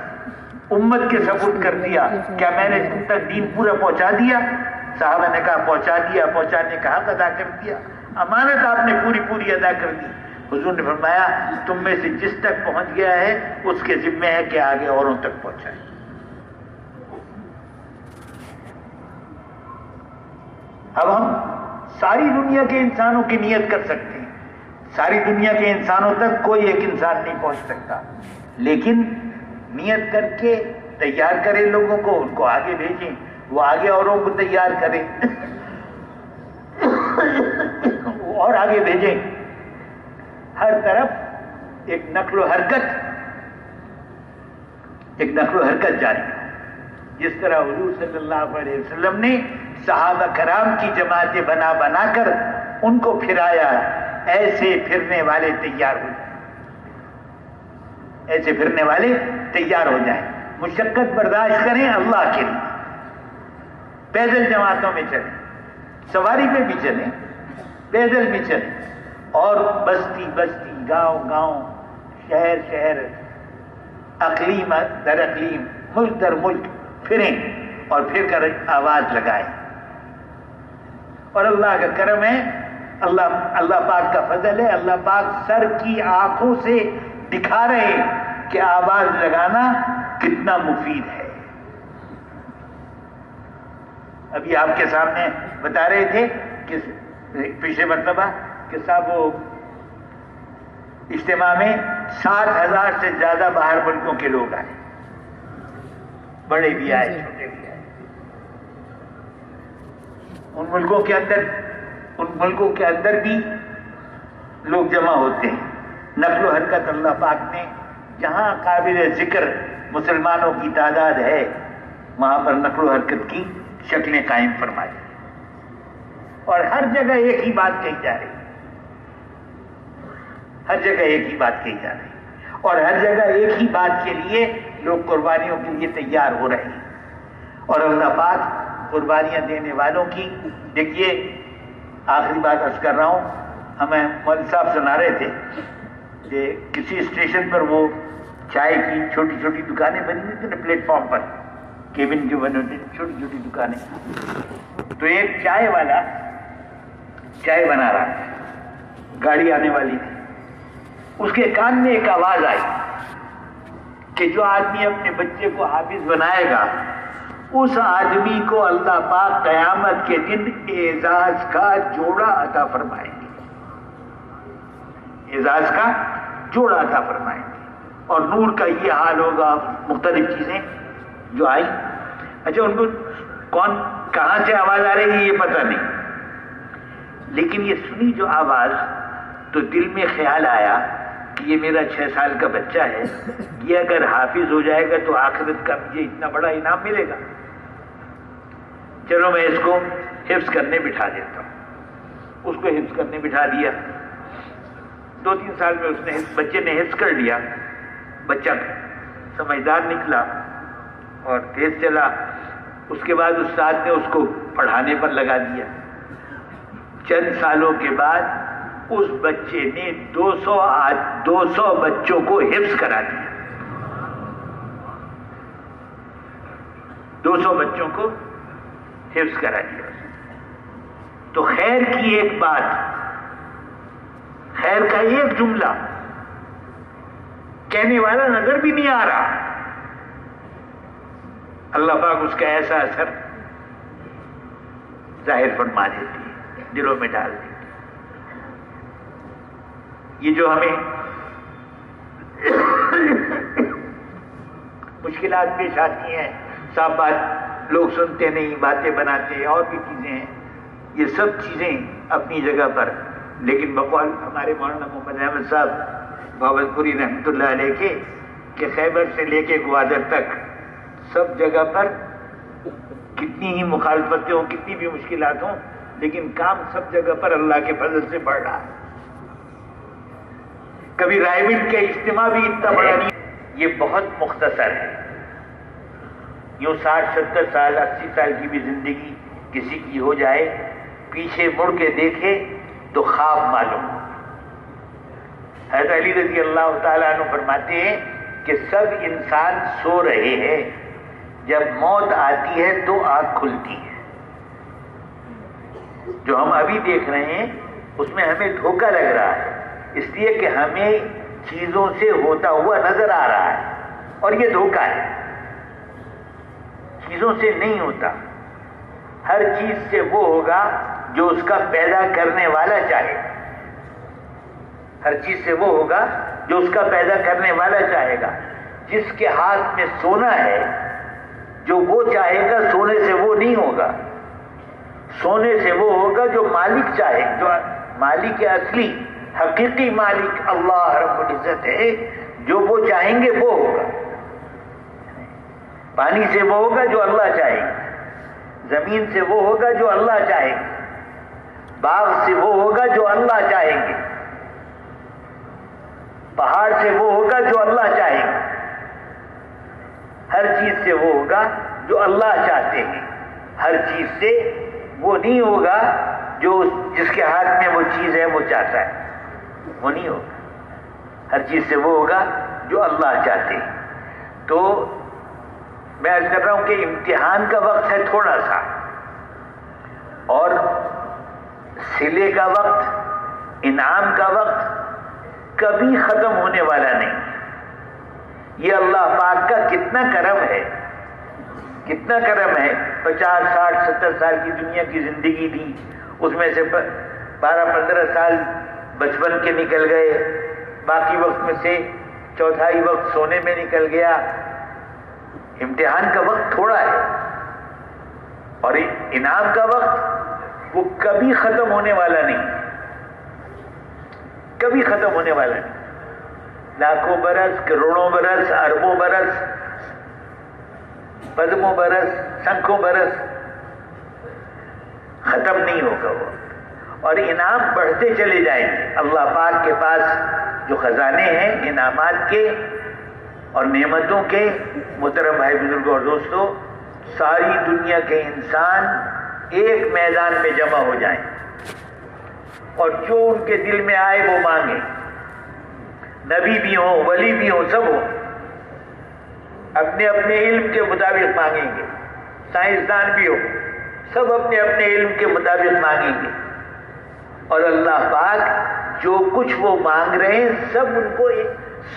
امت کے سپرد کر دیا۔ کیا میں نے تم تک دین پورا پہنچا دیا؟ صحابہ نے کہا پہنچا دیا، پہنچانے کا حق ادا کر دیا، امانت آپ نے پوری ادا کر دی۔ حضور نے فرمایا تم میں سے جس تک پہنچ گیا ہے اس کے ذمہ ہے کہ آگے اوروں تک پہنچائے۔ اب ہم ساری دنیا کے انسانوں کی نیت کر سکتے ہیں، ساری دنیا کے انسانوں تک کوئی ایک انسان نہیں پہنچ سکتا، لیکن نیت کر کے تیار کریں لوگوں کو، ان کو آگے بھیجیں، وہ آگے اوروں کو تیار کریں اور آگے بھیجیں۔ ہر طرف ایک نقل و حرکت جاری ہے۔ جس طرح حضور صلی اللہ علیہ وسلم نے صحابہ کرام کی جماعتیں بنا کر ان کو پھرایا، ایسے پھرنے والے تیار ہو جائیں، ایسے پھرنے والے تیار ہو جائیں۔ مشقت برداشت کریں اللہ کے لیے، پیدل جماعتوں میں چلیں، سواری پہ بھی چلیں، پیدل بھی چلیں، اور بستی بستی، گاؤں شہر اقلیم در اقلیم، ملک در ملک پھریں اور پھر کر آواز لگائیں۔ اور اللہ کا کرم ہے، اللہ پاک کا فضل ہے، اللہ پاک سر کی آنکھوں سے دکھا رہے ہیں کہ آواز لگانا کتنا مفید ہے۔ ابھی آپ کے سامنے بتا رہے تھے کہ پچھلے مرتبہ کہ صاحب وہ اجتماع میں 60,000 سے زیادہ باہر ملکوں کے لوگ آئے، بڑے بھی آئے، چھوٹے بھی آئے۔ ان ملکوں کے اندر بھی لوگ جمع ہوتے ہیں۔ نقل و حرکت اللہ پاک نے جہاں قابل ذکر مسلمانوں کی تعداد ہے وہاں پر نقل و حرکت کی شکلیں قائم فرمائی، اور ہر جگہ ایک ہی بات کہی جا رہی ہے، ہر جگہ ایک ہی بات کہی جا رہی ہے، اور ہر جگہ ایک ہی بات کے لیے لوگ قربانیوں کے لیے تیار ہو رہے ہیں۔ اور اللہ پاک قربانیاں دینے والوں کی، دیکھیے آخری بات عرض کر رہا ہوں، ہمیں مولوی صاحب سنا رہے تھے کہ کسی اسٹیشن پر وہ چائے کی چھوٹی چھوٹی دکانیں بنی ہوئی تھی نا، پلیٹ فارم پر کیبن جو بنے ہوتے چھوٹی چھوٹی دکانیں، تو ایک چائے والا چائے بنا رہا تھا، گاڑی آنے والی تھی، اس کے کان میں ایک آواز آئی کہ جو آدمی اپنے بچے کو حافظ بنائے گا اس آدمی کو اللہ پاک قیامت کے دن اعزاز کا جوڑا عطا فرمائیں گے، اعزاز کا جوڑا عطا فرمائیں گے، اور نور کا یہ حال ہوگا، مختلف چیزیں جو آئی۔ اچھا ان کو کہاں سے آواز آ رہی ہے یہ پتہ نہیں، لیکن یہ سنی جو آواز تو دل میں خیال آیا کہ یہ میرا 6 سال کا بچہ ہے، یہ اگر حافظ ہو جائے گا تو آخرت کا مجھے اتنا بڑا انعام ملے گا، چلو میں اس کو حفظ کرنے بٹھا دیتا ہوں۔ اس کو حفظ کرنے بٹھا دیا، 2-3 سال میں بچے نے حفظ کر لیا، بچہ سمجھدار نکلا اور تیز چلا۔ اس کے بعد استاد نے اس کو پڑھانے پر لگا دیا، چند سالوں کے بعد اس بچے نے 200 بچوں کو حفظ کرا دیا، 200 بچوں کو حفظ کرا دیا۔ تو خیر کی ایک بات، خیر کا ایک جملہ کہنے والا نظر بھی نہیں آ رہا، اللہ پاک اس کا ایسا اثر ظاہر فرما دیتی ہے، دلوں میں ڈال دیتی ہے۔ یہ جو ہمیں مشکلات پیش آتی ہیں، صاف بات لوگ سنتے نہیں، باتیں بناتے ہیں، اور بھی چیزیں ہیں، یہ سب چیزیں اپنی جگہ پر، لیکن بقول ہمارے مولانا محمد احمد صاحب بابت پوری رحمۃ اللہ علیہ کے کہ خیبر سے لے کے گوادر تک سب جگہ پر کتنی ہی مخالفتیں ہوں، کتنی بھی مشکلات ہوں، لیکن کام سب جگہ پر اللہ کے فضل سے بڑھ رہا ہے۔ کبھی رائے کا اجتماع بھی اتنا بڑا نہیں، یہ بہت مختصر ہے۔ یوں 60-70 سال 80 سال کی بھی زندگی کسی کی ہو جائے، پیچھے مڑ کے دیکھے تو خواب معلوم ہو۔ حضرت علی رضی اللہ تعالیٰ عنہ فرماتے ہیں کہ سب انسان سو رہے ہیں، جب موت آتی ہے تو آنکھ کھلتی ہے۔ جو ہم ابھی دیکھ رہے ہیں اس میں ہمیں دھوکہ لگ رہا ہے، اس لیے کہ ہمیں چیزوں سے ہوتا ہوا نظر آ رہا ہے، اور یہ دھوکہ ہے، چیزوں سے نہیں ہوتا۔ ہر چیز سے وہ ہوگا جو اس کا پیدا کرنے والا چاہے، ہر چیز سے وہ ہوگا جو اس کا پیدا کرنے والا چاہے گا۔ جس کے ہاتھ میں سونا ہے، جو وہ چاہے گا سونے سے وہ نہیں ہوگا، سونے سے وہ ہوگا جو مالک چاہے، جو مالک اصلی حقیقی مالک اللہ رب العزت ہے، جو وہ چاہیں گے وہ ہوگا۔ پانی سے وہ ہوگا جو اللہ چاہے گا، زمین سے وہ ہوگا جو اللہ چاہے گا، باغ سے وہ ہوگا جو اللہ چاہیں گے، پہاڑ سے وہ ہوگا جو اللہ چاہیں گے، ہر چیز سے وہ ہوگا جو اللہ چاہتے ہیں، ہر چیز سے وہ نہیں ہوگا جو جس کے ہاتھ میں وہ چیز ہے وہ چاہتا ہے، وہ نہیں ہوگا۔ ہر چیز سے وہ ہوگا جو اللہ چاہتے ہیں۔ تو میں عرض کر رہا ہوں کہ امتحان کا وقت ہے تھوڑا سا، اور صلے کا وقت، انعام کا وقت کبھی ختم ہونے والا نہیں۔ یہ اللہ پاک کا کتنا کرم ہے، کتنا کرم ہے۔ 50 60 70 سال کی دنیا کی زندگی تھی، اس میں سے 12-15 سال بچپن کے نکل گئے، باقی وقت میں سے چوتھائی وقت سونے میں نکل گیا۔ امتحان کا وقت تھوڑا ہے، اور انعام کا وقت وہ کبھی ختم ہونے والا نہیں، کبھی ختم ہونے والا نہیں۔ لاکھوں برس، کروڑوں برس، اربوں برس، پدموں برس، سنکھوں برس، ختم نہیں ہوگا وہ، اور انعام بڑھتے چلے جائیں گے۔ اللہ پاک کے پاس جو خزانے ہیں انعامات کے اور نعمتوں کے، محترم بھائی بزرگوں اور دوستوں، ساری دنیا کے انسان ایک میدان میں جمع ہو جائیں اور جو ان کے دل میں آئے وہ مانگیں، نبی بھی ہوں، ولی بھی ہوں، سب ہوں، اپنے اپنے علم کے مطابق مانگیں گے، سائنسدان بھی ہوں، سب اپنے اپنے علم کے مطابق مانگیں گے، اور اللہ پاک جو کچھ وہ مانگ رہے ہیں سب ان کو،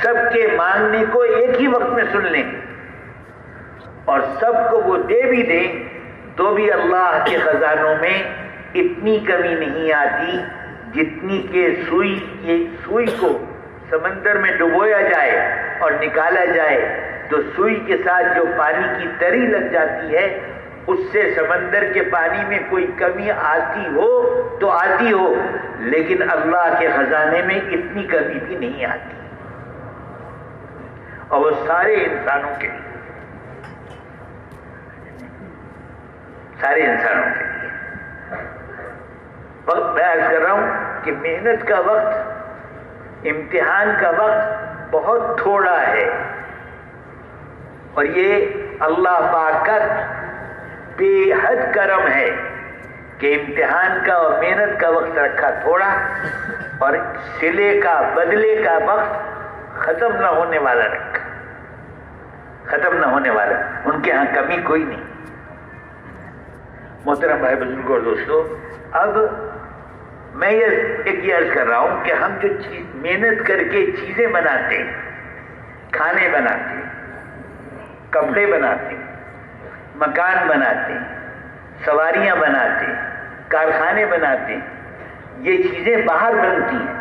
سب کے مانگنے کو ایک ہی وقت میں سن لیں گے، اور سب کو وہ دے بھی دیں تو بھی اللہ کے خزانوں میں اتنی کمی نہیں آتی جتنی کہ سوئی کو سمندر میں ڈبویا جائے اور نکالا جائے تو سوئی کے ساتھ جو پانی کی تری لگ جاتی ہے اس سے سمندر کے پانی میں کوئی کمی آتی ہو تو آتی ہو، لیکن اللہ کے خزانے میں اتنی کمی بھی نہیں آتی، اور وہ سارے انسانوں کے لیے، سارے انسانوں کے لیے۔ وقت میں عرض کر رہا ہوں کہ محنت کا وقت، امتحان کا وقت بہت تھوڑا ہے، اور یہ اللہ پاک کا بے حد کرم ہے کہ امتحان کا اور محنت کا وقت رکھا تھوڑا، اور صلے کا، بدلے کا وقت ختم نہ ہونے والا رکھا، ختم نہ ہونے والا، ان کے ہاں کمی کوئی نہیں۔ محترم بھائی بزرگوں اور دوستوں، اب میں یہ عرض کر رہا ہوں کہ ہم جو محنت کر کے چیزیں بناتے ہیں، کھانے بناتے ہیں، کپڑے بناتے ہیں، مکان بناتے ہیں، سواریاں بناتے ہیں، کارخانے بناتے ہیں، یہ چیزیں باہر بنتی ہیں،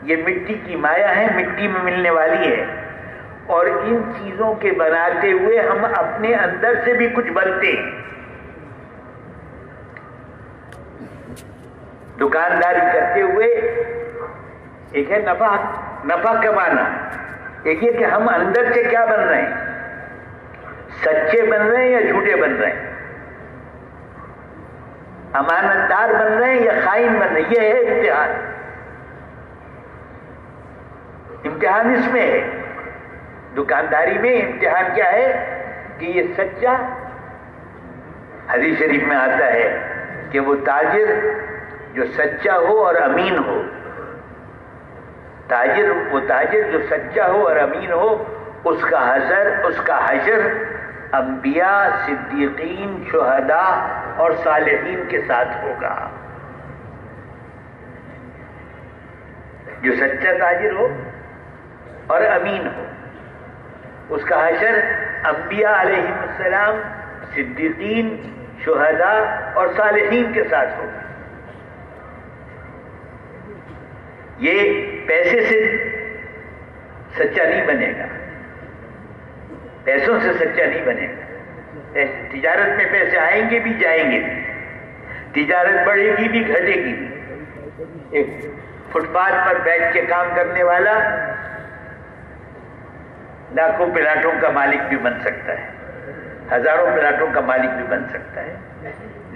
یہ مٹی کی مایا ہے، مٹی میں ملنے والی ہے، اور ان چیزوں کے بناتے ہوئے ہم اپنے اندر سے بھی کچھ بنتے ہیں۔ دکانداری کرتے ہوئے ایک ہے نفع کمانا، ایک یہ کہ ہم اندر سے کیا بن رہے ہیں، سچے بن رہے ہیں یا جھوٹے بن رہے ہیں، امانت دار بن رہے ہیں یا خائن بن رہے ہیں۔ یہ ہے امتحان۔ امتحان اس میں ہے، دکانداری میں امتحان کیا ہے کہ یہ سچا، حدیث شریف میں آتا ہے کہ وہ تاجر جو سچا ہو اور امین ہو، وہ تاجر جو سچا ہو اور امین ہو، اس کا حشر انبیاء، صدیقین، شہداء اور صالحین کے ساتھ ہوگا۔ جو سچا تاجر ہو اور امین ہو، اس کا حشر انبیاء علیہ السلام، صدیقین، شہداء اور صالحین کے ساتھ ہوگا۔ یہ پیسے سے سچا نہیں بنے گا، پیسوں سے سچا نہیں بنے گا۔ تجارت میں پیسے آئیں گے بھی جائیں گے بھی، تجارت بڑھے گی بھی گھٹے گی بھی۔ ایک فٹ پاتھ پر بیٹھ کے کام کرنے والا لاکھوں پلاٹوں کا مالک بھی بن سکتا ہے، ہزاروں پلاٹوں کا مالک بھی بن سکتا ہے،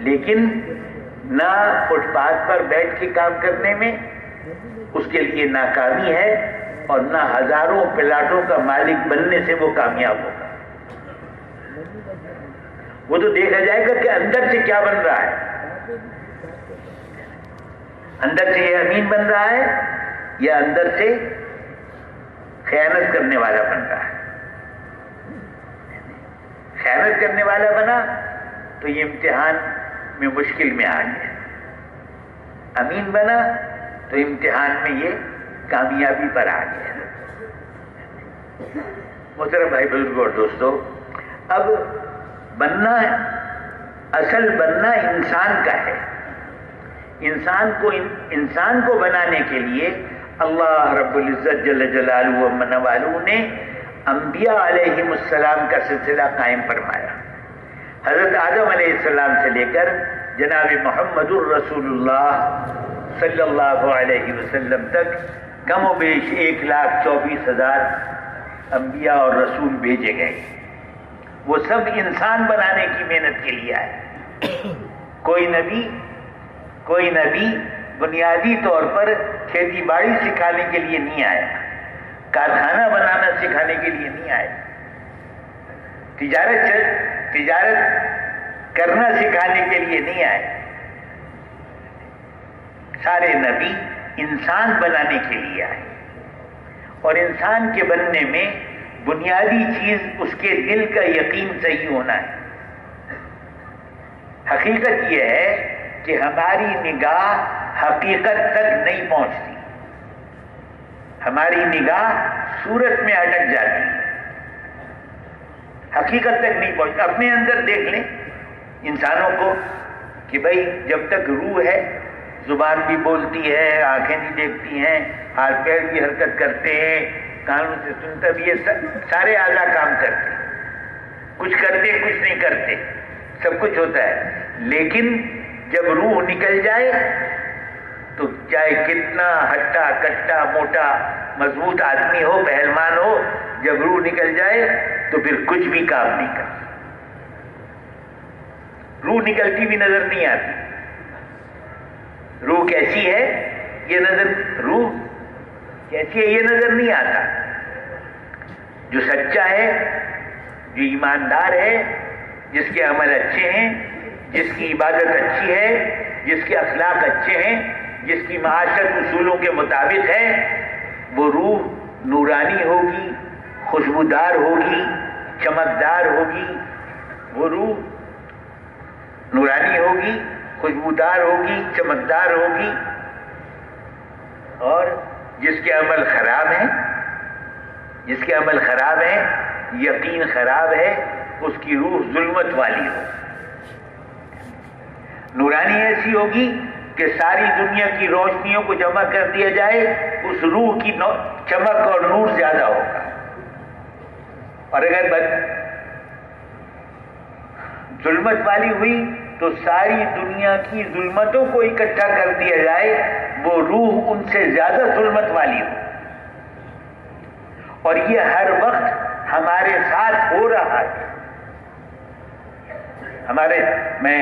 لیکن نہ فٹ پاتھ پر بیٹھ کے کام کرنے میں اس کے لیے ناکامی ہے، اور نہ ہزاروں پلاٹوں کا مالک بننے سے وہ کامیاب ہوگا۔ وہ تو دیکھا جائے گا کہ اندر سے کیا بن رہا ہے، اندر سے یہ امین بن رہا ہے یا اندر سے خیانت کرنے والا بن رہا ہے۔ خیانت کرنے والا بنا تو یہ امتحان میں مشکل میں آ گیا، امین بنا تو امتحان میں یہ کامیابی پر آ گیا۔ محترم بھائی بزرگوں اور دوستو، اب اصل بننا انسان کا ہے۔ انسان کو بنانے کے لیے اللہ رب العزت جل جلالہ و من والہ نے انبیاء علیہ السلام کا سلسلہ قائم فرمایا۔ حضرت آدم علیہ السلام سے لے کر جناب محمد الرسول اللہ صلی اللہ علیہ وسلم تک کم و بیش 1,24,000 انبیاء اور رسول بھیجے گئے۔ وہ سب انسان بنانے کی محنت کے لیے آئے۔ کوئی نبی بنیادی طور پر کھیتی باڑی سکھانے کے لیے نہیں آیا، کارخانہ بنانا سکھانے کے لیے نہیں آیا، تجارت کرنا سکھانے کے لیے نہیں آئے۔ سارے نبی انسان بنانے کے لیے آئے، اور انسان کے بننے میں بنیادی چیز اس کے دل کا یقین صحیح ہونا ہے۔ حقیقت یہ ہے کہ ہماری نگاہ حقیقت تک نہیں پہنچتی، ہماری نگاہ صورت میں اٹک جاتی ہے، حقیقت تک نہیں پہنچتی۔ اپنے اندر دیکھ لیں انسانوں کو کہ بھائی جب تک روح ہے، زبان بھی بولتی ہے، آنکھیں بھی دیکھتی ہیں، ہاتھ پیر بھی حرکت کرتے ہیں، کانوں سے سنتا بھی ہے، سارے اعلیٰ کام کرتے ہیں، کچھ کرتے کچھ نہیں کرتے، سب کچھ ہوتا ہے۔ لیکن جب روح نکل جائے تو چاہے کتنا ہٹا کٹا موٹا مضبوط آدمی ہو، پہلوان ہو، جب روح نکل جائے تو پھر کچھ بھی کام نہیں کرتا۔ روح نکلتی بھی نظر نہیں آتی۔ روح کیسی ہے یہ نظر نہیں آتا۔ جو سچا ہے، جو ایماندار ہے، جس کے عمل اچھے ہیں، جس کی عبادت اچھی ہے، جس کے اخلاق اچھے ہیں، جس کی معاشرت اصولوں کے مطابق ہے، وہ روح نورانی ہوگی، خوشبودار ہوگی، چمکدار ہوگی۔ وہ روح نورانی ہوگی، خوشبودار ہوگی، چمکدار ہوگی۔ اور جس کے عمل خراب ہے، یقین خراب ہے، اس کی روح ظلمت والی ہو. نورانی ایسی ہوگی کہ ساری دنیا کی روشنیوں کو جمع کر دیا جائے، اس روح کی چمک اور نور زیادہ ہوگا. اور اگر ظلمت والی ہوئی تو ساری دنیا کی ظلمتوں کو اکٹھا کر دیا جائے، وہ روح ان سے زیادہ ظلمت والی ہو. اور یہ ہر وقت ہمارے ساتھ ہو رہا ہے. میں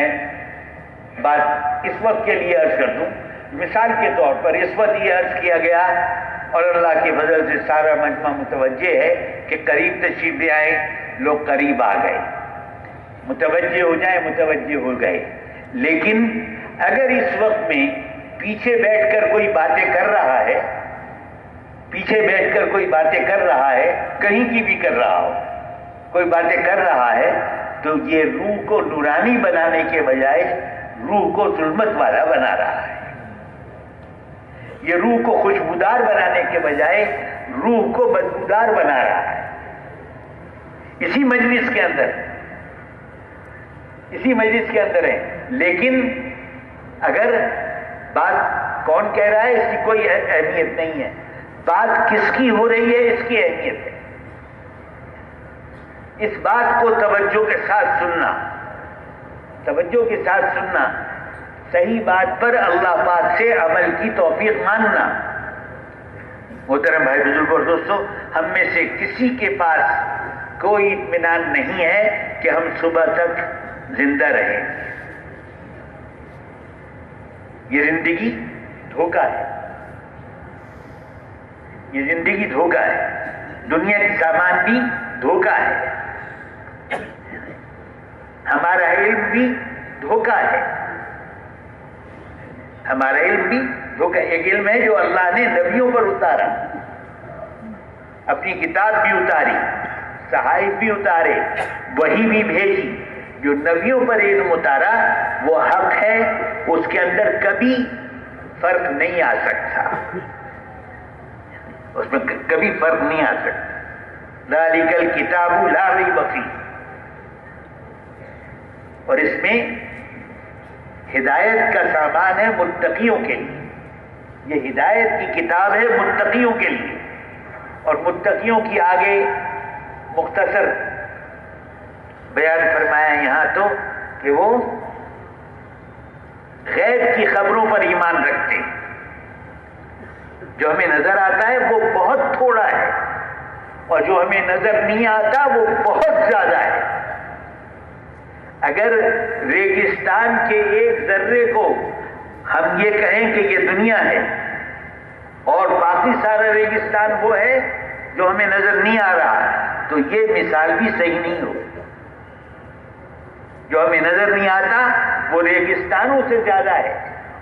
بات اس وقت کے لیے عرض کر دوں، مثال کے طور پر اس وقت یہ عرض کیا گیا اور اللہ کے فضل سے سارا مجمع متوجہ ہے کہ قریب تشریف لے آئے، لوگ قریب آ گئے، متوجہ ہو جائیں، متوجہ ہو گئے. لیکن اگر اس وقت میں پیچھے بیٹھ کر کوئی باتیں کر رہا ہے، پیچھے بیٹھ کر کوئی باتیں کر رہا ہے، کہیں کی بھی کر رہا ہو، کوئی باتیں کر رہا ہے، تو یہ روح کو نورانی بنانے کے بجائے روح کو ظلمت والا بنا رہا ہے. یہ روح کو خوشبودار بنانے کے بجائے روح کو بدبودار بنا رہا ہے. اسی مجلس کے اندر ہے. لیکن اگر بات کون کہہ رہا ہے اس کی کوئی اہمیت نہیں ہے، بات کس کی ہو رہی ہے اس کی اہمیت ہے. اس بات کو توجہ کے ساتھ سننا، صحیح بات پر اللہ پاک سے عمل کی توفیق ماننا. محترم بھائی بزرگ اور دوستو، ہم میں سے کسی کے پاس کوئی اطمینان نہیں ہے کہ ہم صبح تک زندہ رہیں. یہ زندگی دھوکہ ہے، یہ زندگی دھوکہ ہے. دنیا کی سامان بھی دھوکہ ہے، ہمارا علم بھی دھوکہ ہے. ہمارا علم بھی دھوکہ. ایک علم ہے جو اللہ نے نبیوں پر اتارا، اپنی کتاب بھی اتاری، صحائف بھی اتارے، وحی بھی بھیجی. جو نبیوں پر علم اتارا وہ حق ہے، اس کے اندر کبھی فرق نہیں آ سکتا، اس میں کبھی فرق نہیں آ سکتا. ذالک الکتاب لا ریب فیہ. اور اس میں ہدایت کا سامان ہے متقیوں کے لیے. یہ ہدایت کی کتاب ہے متقیوں کے لیے. اور متقیوں کی آگے مختصر بیان فرمایا یہاں تو کہ وہ غیب کی خبروں پر ایمان رکھتے ہیں. جو ہمیں نظر آتا ہے وہ بہت تھوڑا ہے، اور جو ہمیں نظر نہیں آتا وہ بہت زیادہ ہے. اگر ریگستان کے ایک ذرے کو ہم یہ کہیں کہ یہ دنیا ہے، اور باقی سارا ریگستان وہ ہے جو ہمیں نظر نہیں آ رہا، تو یہ مثال بھی صحیح نہیں ہو. جو ہمیں نظر نہیں آتا وہ ریگستانوں سے زیادہ ہے،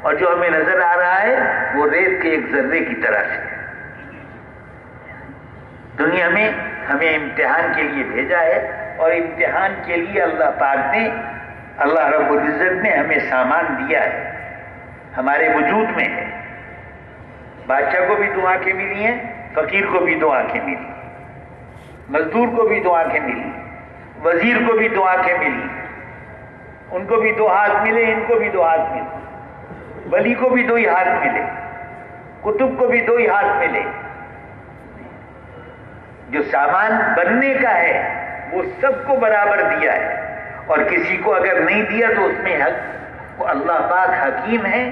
اور جو ہمیں نظر آ رہا ہے وہ ریت کے ایک ذرے کی طرح سے. دنیا میں ہمیں امتحان کے لیے بھیجا ہے، اور امتحان کے لیے اللہ پاک نے، اللہ رب العزت نے ہمیں سامان دیا ہے، ہمارے وجود میں ہے. بادشاہ کو بھی دو آنکھیں ملی ہیں، فقیر کو بھی دو آنکھیں ملی، مزدور کو بھی دو آنکھیں ملی، وزیر کو بھی دو آنکھیں ملی، ان کو بھی دو ہاتھ ملے، ان کو بھی دو ہاتھ ملے، ولی کو بھی دو ہی ہاتھ ملے، کتب کو بھی دو ہی ہاتھ ملے. جو سامان بننے کا ہے وہ سب کو برابر دیا ہے، اور کسی کو اگر نہیں دیا تو اس میں حق. اللہ پاک حکیم ہیں،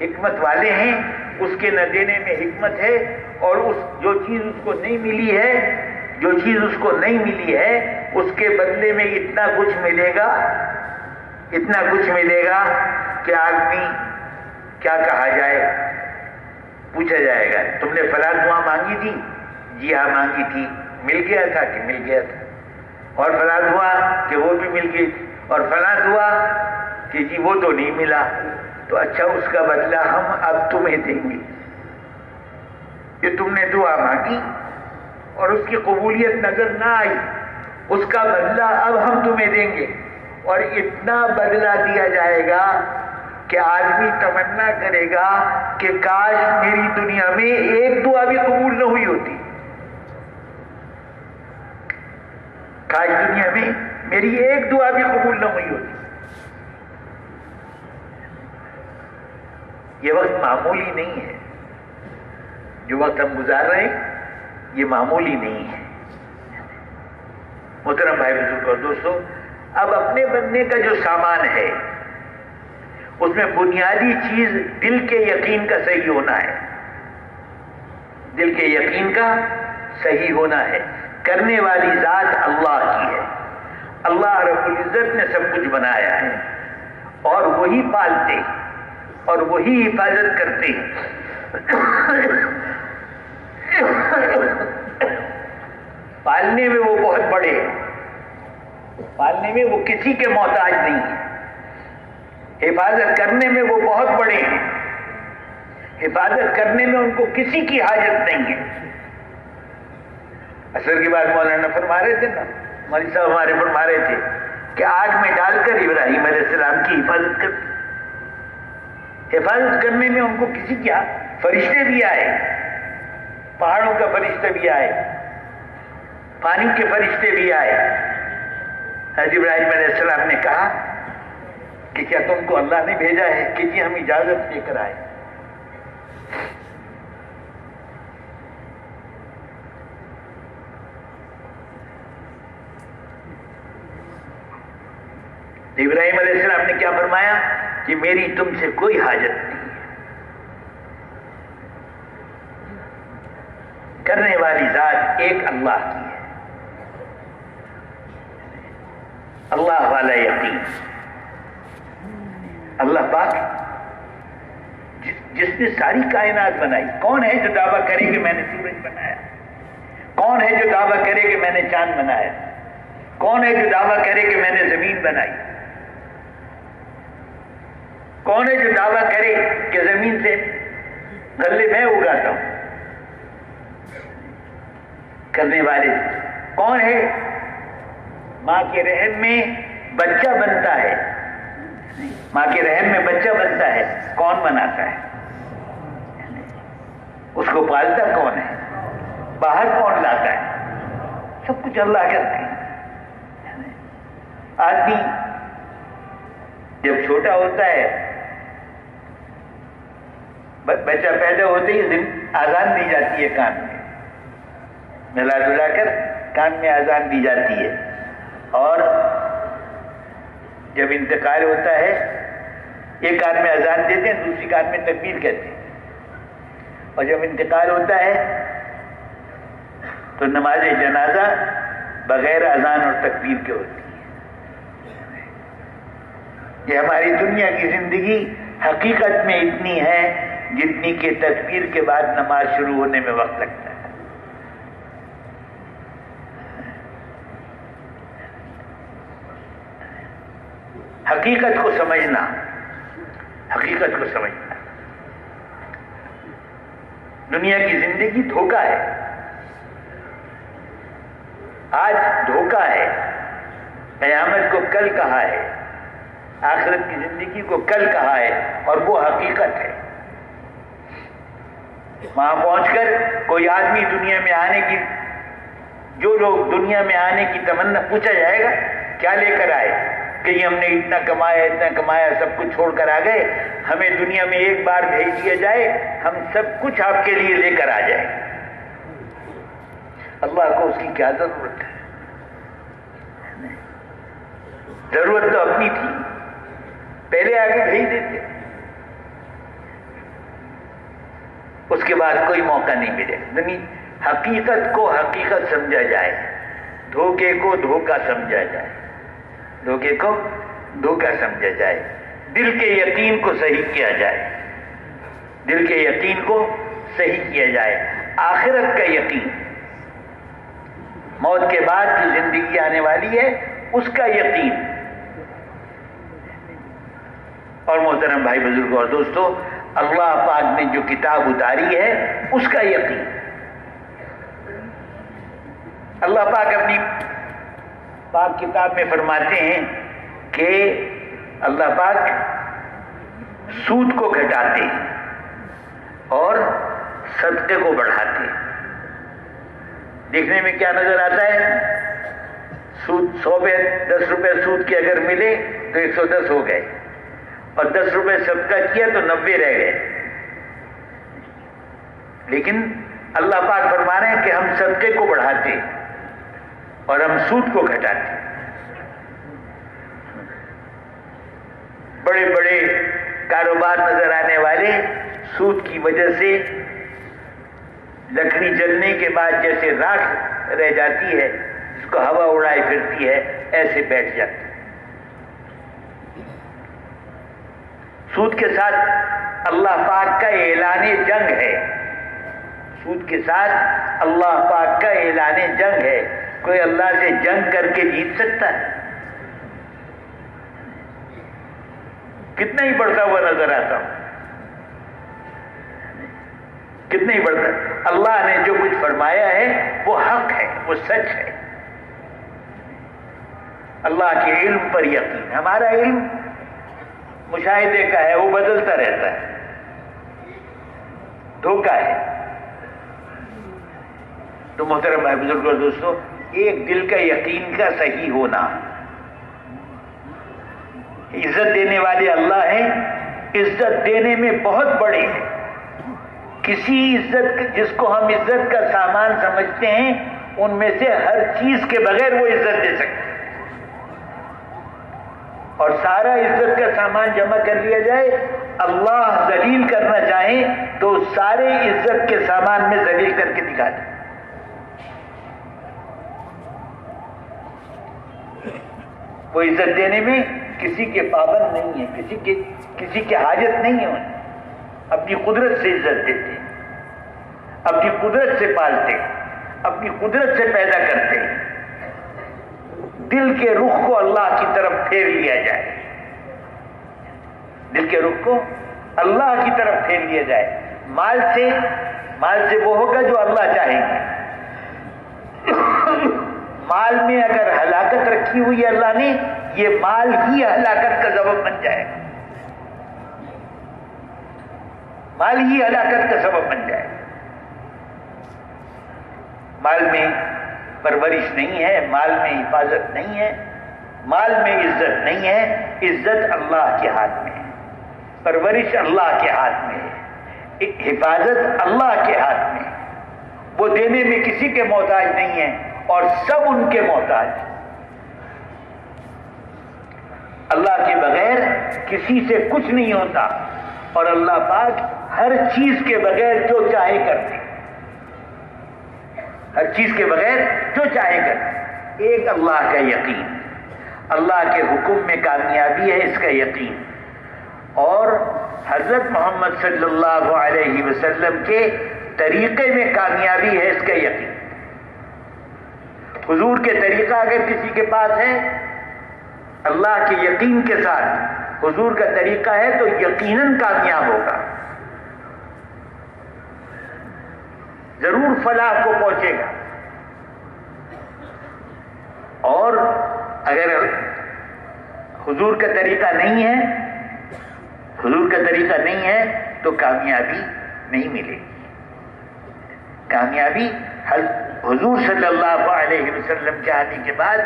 حکمت والے ہیں، اس کے نہ دینے میں حکمت ہے. اور جو چیز اس کو نہیں ملی ہے، جو چیز اس کو نہیں ملی ہے، اس کے بدلے میں اتنا کچھ ملے گا، اتنا کچھ ملے گا کہ آدمی کیا کہا جائے. پوچھا جائے گا تم نے فلاں دعا مانگی تھی؟ جی ہاں مانگی تھی. مل گیا تھا کہ مل گیا تھا؟ اور فلاں دعا کہ وہ بھی مل گئی، اور فلاں دعا کہ جی وہ تو نہیں ملا. تو اچھا اس کا بدلہ ہم اب تمہیں دیں گے کہ تم نے دعا مانگی اور اس کی قبولیت نظر نہ آئی، اس کا بدلہ اب ہم تمہیں دیں گے. اور اتنا بدلہ دیا جائے گا کہ آدمی تمنا کرے گا کہ کاش میری دنیا میں ایک دعا بھی قبول نہ ہوئی ہوتی، کاش دنیا میں میری ایک دعا بھی قبول نہ ہوئی ہوتی. یہ وقت معمولی نہیں ہے، جو وقت ہم گزار رہے ہیں یہ معمولی نہیں ہے. محترم بھائی بزرگ اور دوستو، اب اپنے بننے کا جو سامان ہے اس میں بنیادی چیز دل کے یقین کا صحیح ہونا ہے. دل کے یقین کا صحیح ہونا ہے. کرنے والی ذات اللہ کی ہے. اللہ رب العزت نے سب کچھ بنایا ہے اور وہی پالتے اور وہی حفاظت کرتے ہیں. پالنے میں وہ بہت بڑے ہیں، پالنے میں وہ کسی کے محتاج نہیں ہیں. حفاظت کرنے میں وہ بہت بڑے ہیں، حفاظت کرنے میں ان کو کسی کی حاجت نہیں ہے. اثر کی بات مولانا فرما رہے تھے نا، مولوی صاحب ہمارے فرما رہے تھے کہ آگ میں ڈال کر ابراہیم علیہ السلام کی حفاظت کرتے. حفاظت کرنے میں ان کو کسی کیا، فرشتے بھی آئے، پہاڑوں کا فرشتہ بھی آئے، پانی کے فرشتے بھی آئے. حضرت ابراہیم علیہ السلام نے کہا کہ کیا تم کو اللہ نے بھیجا ہے کہ جی ہم اجازت لے کر آئے. ابراہیم علیہ السلام نے کیا فرمایا کہ میری تم سے کوئی حاجت نہیں ہے. کرنے والی ذات ایک اللہ کی ہے. اللہ والا یقین. اللہ پاک جس نے ساری کائنات بنائی، کون ہے جو دعویٰ کرے کہ میں نے سورج بنایا؟ کون ہے جو دعویٰ کرے کہ میں نے چاند بنایا؟ کون ہے جو دعویٰ کرے کہ میں نے زمین بنائی؟ کون ہے جو دعویٰ کرے کہ زمین سے غلے میں اگاتا ہوں؟ کرنے والے کون ہے؟ ماں کے رحم میں بچہ بنتا ہے، ماں کے رحم میں بچہ بنتا ہے، کون بناتا ہے؟ اس کو پالتا کون ہے؟ باہر کون لاتا ہے؟ سب کچھ اللہ کرتے ہیں. آدمی جب چھوٹا ہوتا ہے، بچہ پیدا ہوتے ہی آزان دی جاتی ہے، کان میں ملا جلا کر کان میں آزان دی جاتی ہے. اور جب انتقال ہوتا ہے، ایک کان میں اذان دیتے ہیں، دوسری کان میں تکبیر کہتے ہیں. اور جب انتقال ہوتا ہے تو نماز جنازہ بغیر اذان اور تکبیر کے ہوتی ہے. یہ ہماری دنیا کی زندگی حقیقت میں اتنی ہے جتنی کہ تکبیر کے بعد نماز شروع ہونے میں وقت لگتا ہے. حقیقت کو سمجھنا، حقیقت کو سمجھنا. دنیا کی زندگی دھوکہ ہے. آج دھوکہ ہے، قیامت کو کل کہا ہے، آخرت کی زندگی کو کل کہا ہے، اور وہ حقیقت ہے. وہاں پہنچ کر کوئی آدمی دنیا میں آنے کی، جو لوگ دنیا میں آنے کی تمنا، پوچھا جائے گا کیا لے کر آئے؟ کہ یہ ہم نے اتنا کمایا، سب کچھ چھوڑ کر آ گئے. ہمیں دنیا میں ایک بار بھیج دیا جائے، ہم سب کچھ آپ کے لیے لے کر آ جائیں. اللہ کو اس کی کیا ضرورت ہے؟ ضرورت تو اپنی تھی، پہلے آگے بھیج دیتے. اس کے بعد کوئی موقع نہیں ملے. حقیقت کو حقیقت سمجھا جائے، دھوکے کو دھوکہ سمجھا جائے، دھوکے کو دھوکہ سمجھا جائے. دل کے یقین کو صحیح کیا جائے، دل کے یقین کو صحیح کیا جائے. آخرت کا یقین، موت کے بعد جو زندگی آنے والی ہے اس کا یقین. اور محترم بھائی بزرگوں اور دوستو، اللہ پاک نے جو کتاب اتاری ہے اس کا یقین. اللہ پاک اپنی پاک کتاب میں فرماتے ہیں کہ اللہ پاک سود کو گھٹاتے ہیں اور صدقے کو بڑھاتے ہیں. دیکھنے میں کیا نظر آتا ہے؟ سود 100 پہ 10 روپے سود کے اگر ملے تو 110 ہو گئے، اور 10 روپے صدقہ کیا تو 90 رہ گئے. لیکن اللہ پاک فرما رہے ہیں کہ ہم صدقے کو بڑھاتے اور ہم سود کو گھٹاتے. بڑے بڑے کاروبار نظر آنے والے سود کی وجہ سے لکڑی جلنے کے بعد جیسے راکھ رہ جاتی ہے، اس کو ہوا اڑائے پھرتی ہے، ایسے بیٹھ جاتے. سود کے ساتھ اللہ پاک کا اعلان جنگ ہے. سود کے ساتھ اللہ پاک کا اعلان جنگ ہے. کوئی اللہ سے جنگ کر کے جیت سکتا ہے؟ کتنا ہی بڑھتا ہوا نظر آتا ہوں، کتنا ہی بڑھتا. اللہ نے جو کچھ فرمایا ہے وہ حق ہے، وہ سچ ہے. اللہ کے علم پر یقین. ہمارا علم مشاہدے کا ہے، وہ بدلتا رہتا ہے، دھوکہ ہے. تو محترم بھائی بزرگ اور دوستو، ایک دل کا یقین کا صحیح ہونا. عزت دینے والے اللہ ہیں، عزت دینے میں بہت بڑے ہیں. کسی عزت جس کو ہم عزت کا سامان سمجھتے ہیں، ان میں سے ہر چیز کے بغیر وہ عزت دے سکتے ہیں. اور سارا عزت کا سامان جمع کر لیا جائے، اللہ ذلیل کرنا چاہیں تو سارے عزت کے سامان میں ذلیل کر کے دکھا دیں. وہ عزت دینے میں کسی کے پابند نہیں ہے، کسی کے حاجت نہیں ہے. انہیں اپنی قدرت سے عزت دیتے ہیں، اپنی قدرت سے پالتے ہیں، اپنی قدرت سے پیدا کرتے ہیں. دل کے رخ کو اللہ کی طرف پھیر لیا جائے، دل کے رخ کو اللہ کی طرف پھیر لیا جائے. مال سے وہ ہوگا جو اللہ چاہیں گے. مال میں اگر ہلاکت رکھی ہوئی ہے اللہ نے، یہ مال ہی ہلاکت کا سبب بن جائے گا. مال ہی ہلاکت کا سبب بن جائے گا. مال میں پرورش نہیں ہے، مال میں حفاظت نہیں ہے، مال میں عزت نہیں ہے. عزت اللہ کے ہاتھ میں ہے، پرورش اللہ کے ہاتھ میں ہے، حفاظت اللہ کے ہاتھ میں ہے. وہ دینے میں کسی کے محتاج نہیں ہے اور سب ان کے محتاج. اللہ کے بغیر کسی سے کچھ نہیں ہوتا، اور اللہ پاک ہر چیز کے بغیر جو چاہے کرتے، ہر چیز کے بغیر جو چاہے کرتے. ایک اللہ کا یقین، اللہ کے حکم میں کامیابی ہے اس کا یقین، اور حضرت محمد صلی اللہ علیہ وسلم کے طریقے میں کامیابی ہے اس کا یقین. حضور کے طریقہ اگر کسی کے پاس ہے، اللہ کے یقین کے ساتھ حضور کا طریقہ ہے تو یقیناً کامیاب ہوگا، ضرور فلاح کو پہنچے گا. اور اگر حضور کا طریقہ نہیں ہے، حضور کا طریقہ نہیں ہے تو کامیابی نہیں ملے گی. کامیابی حضور صلی اللہ علیہ وسلم کے آنے کے بعد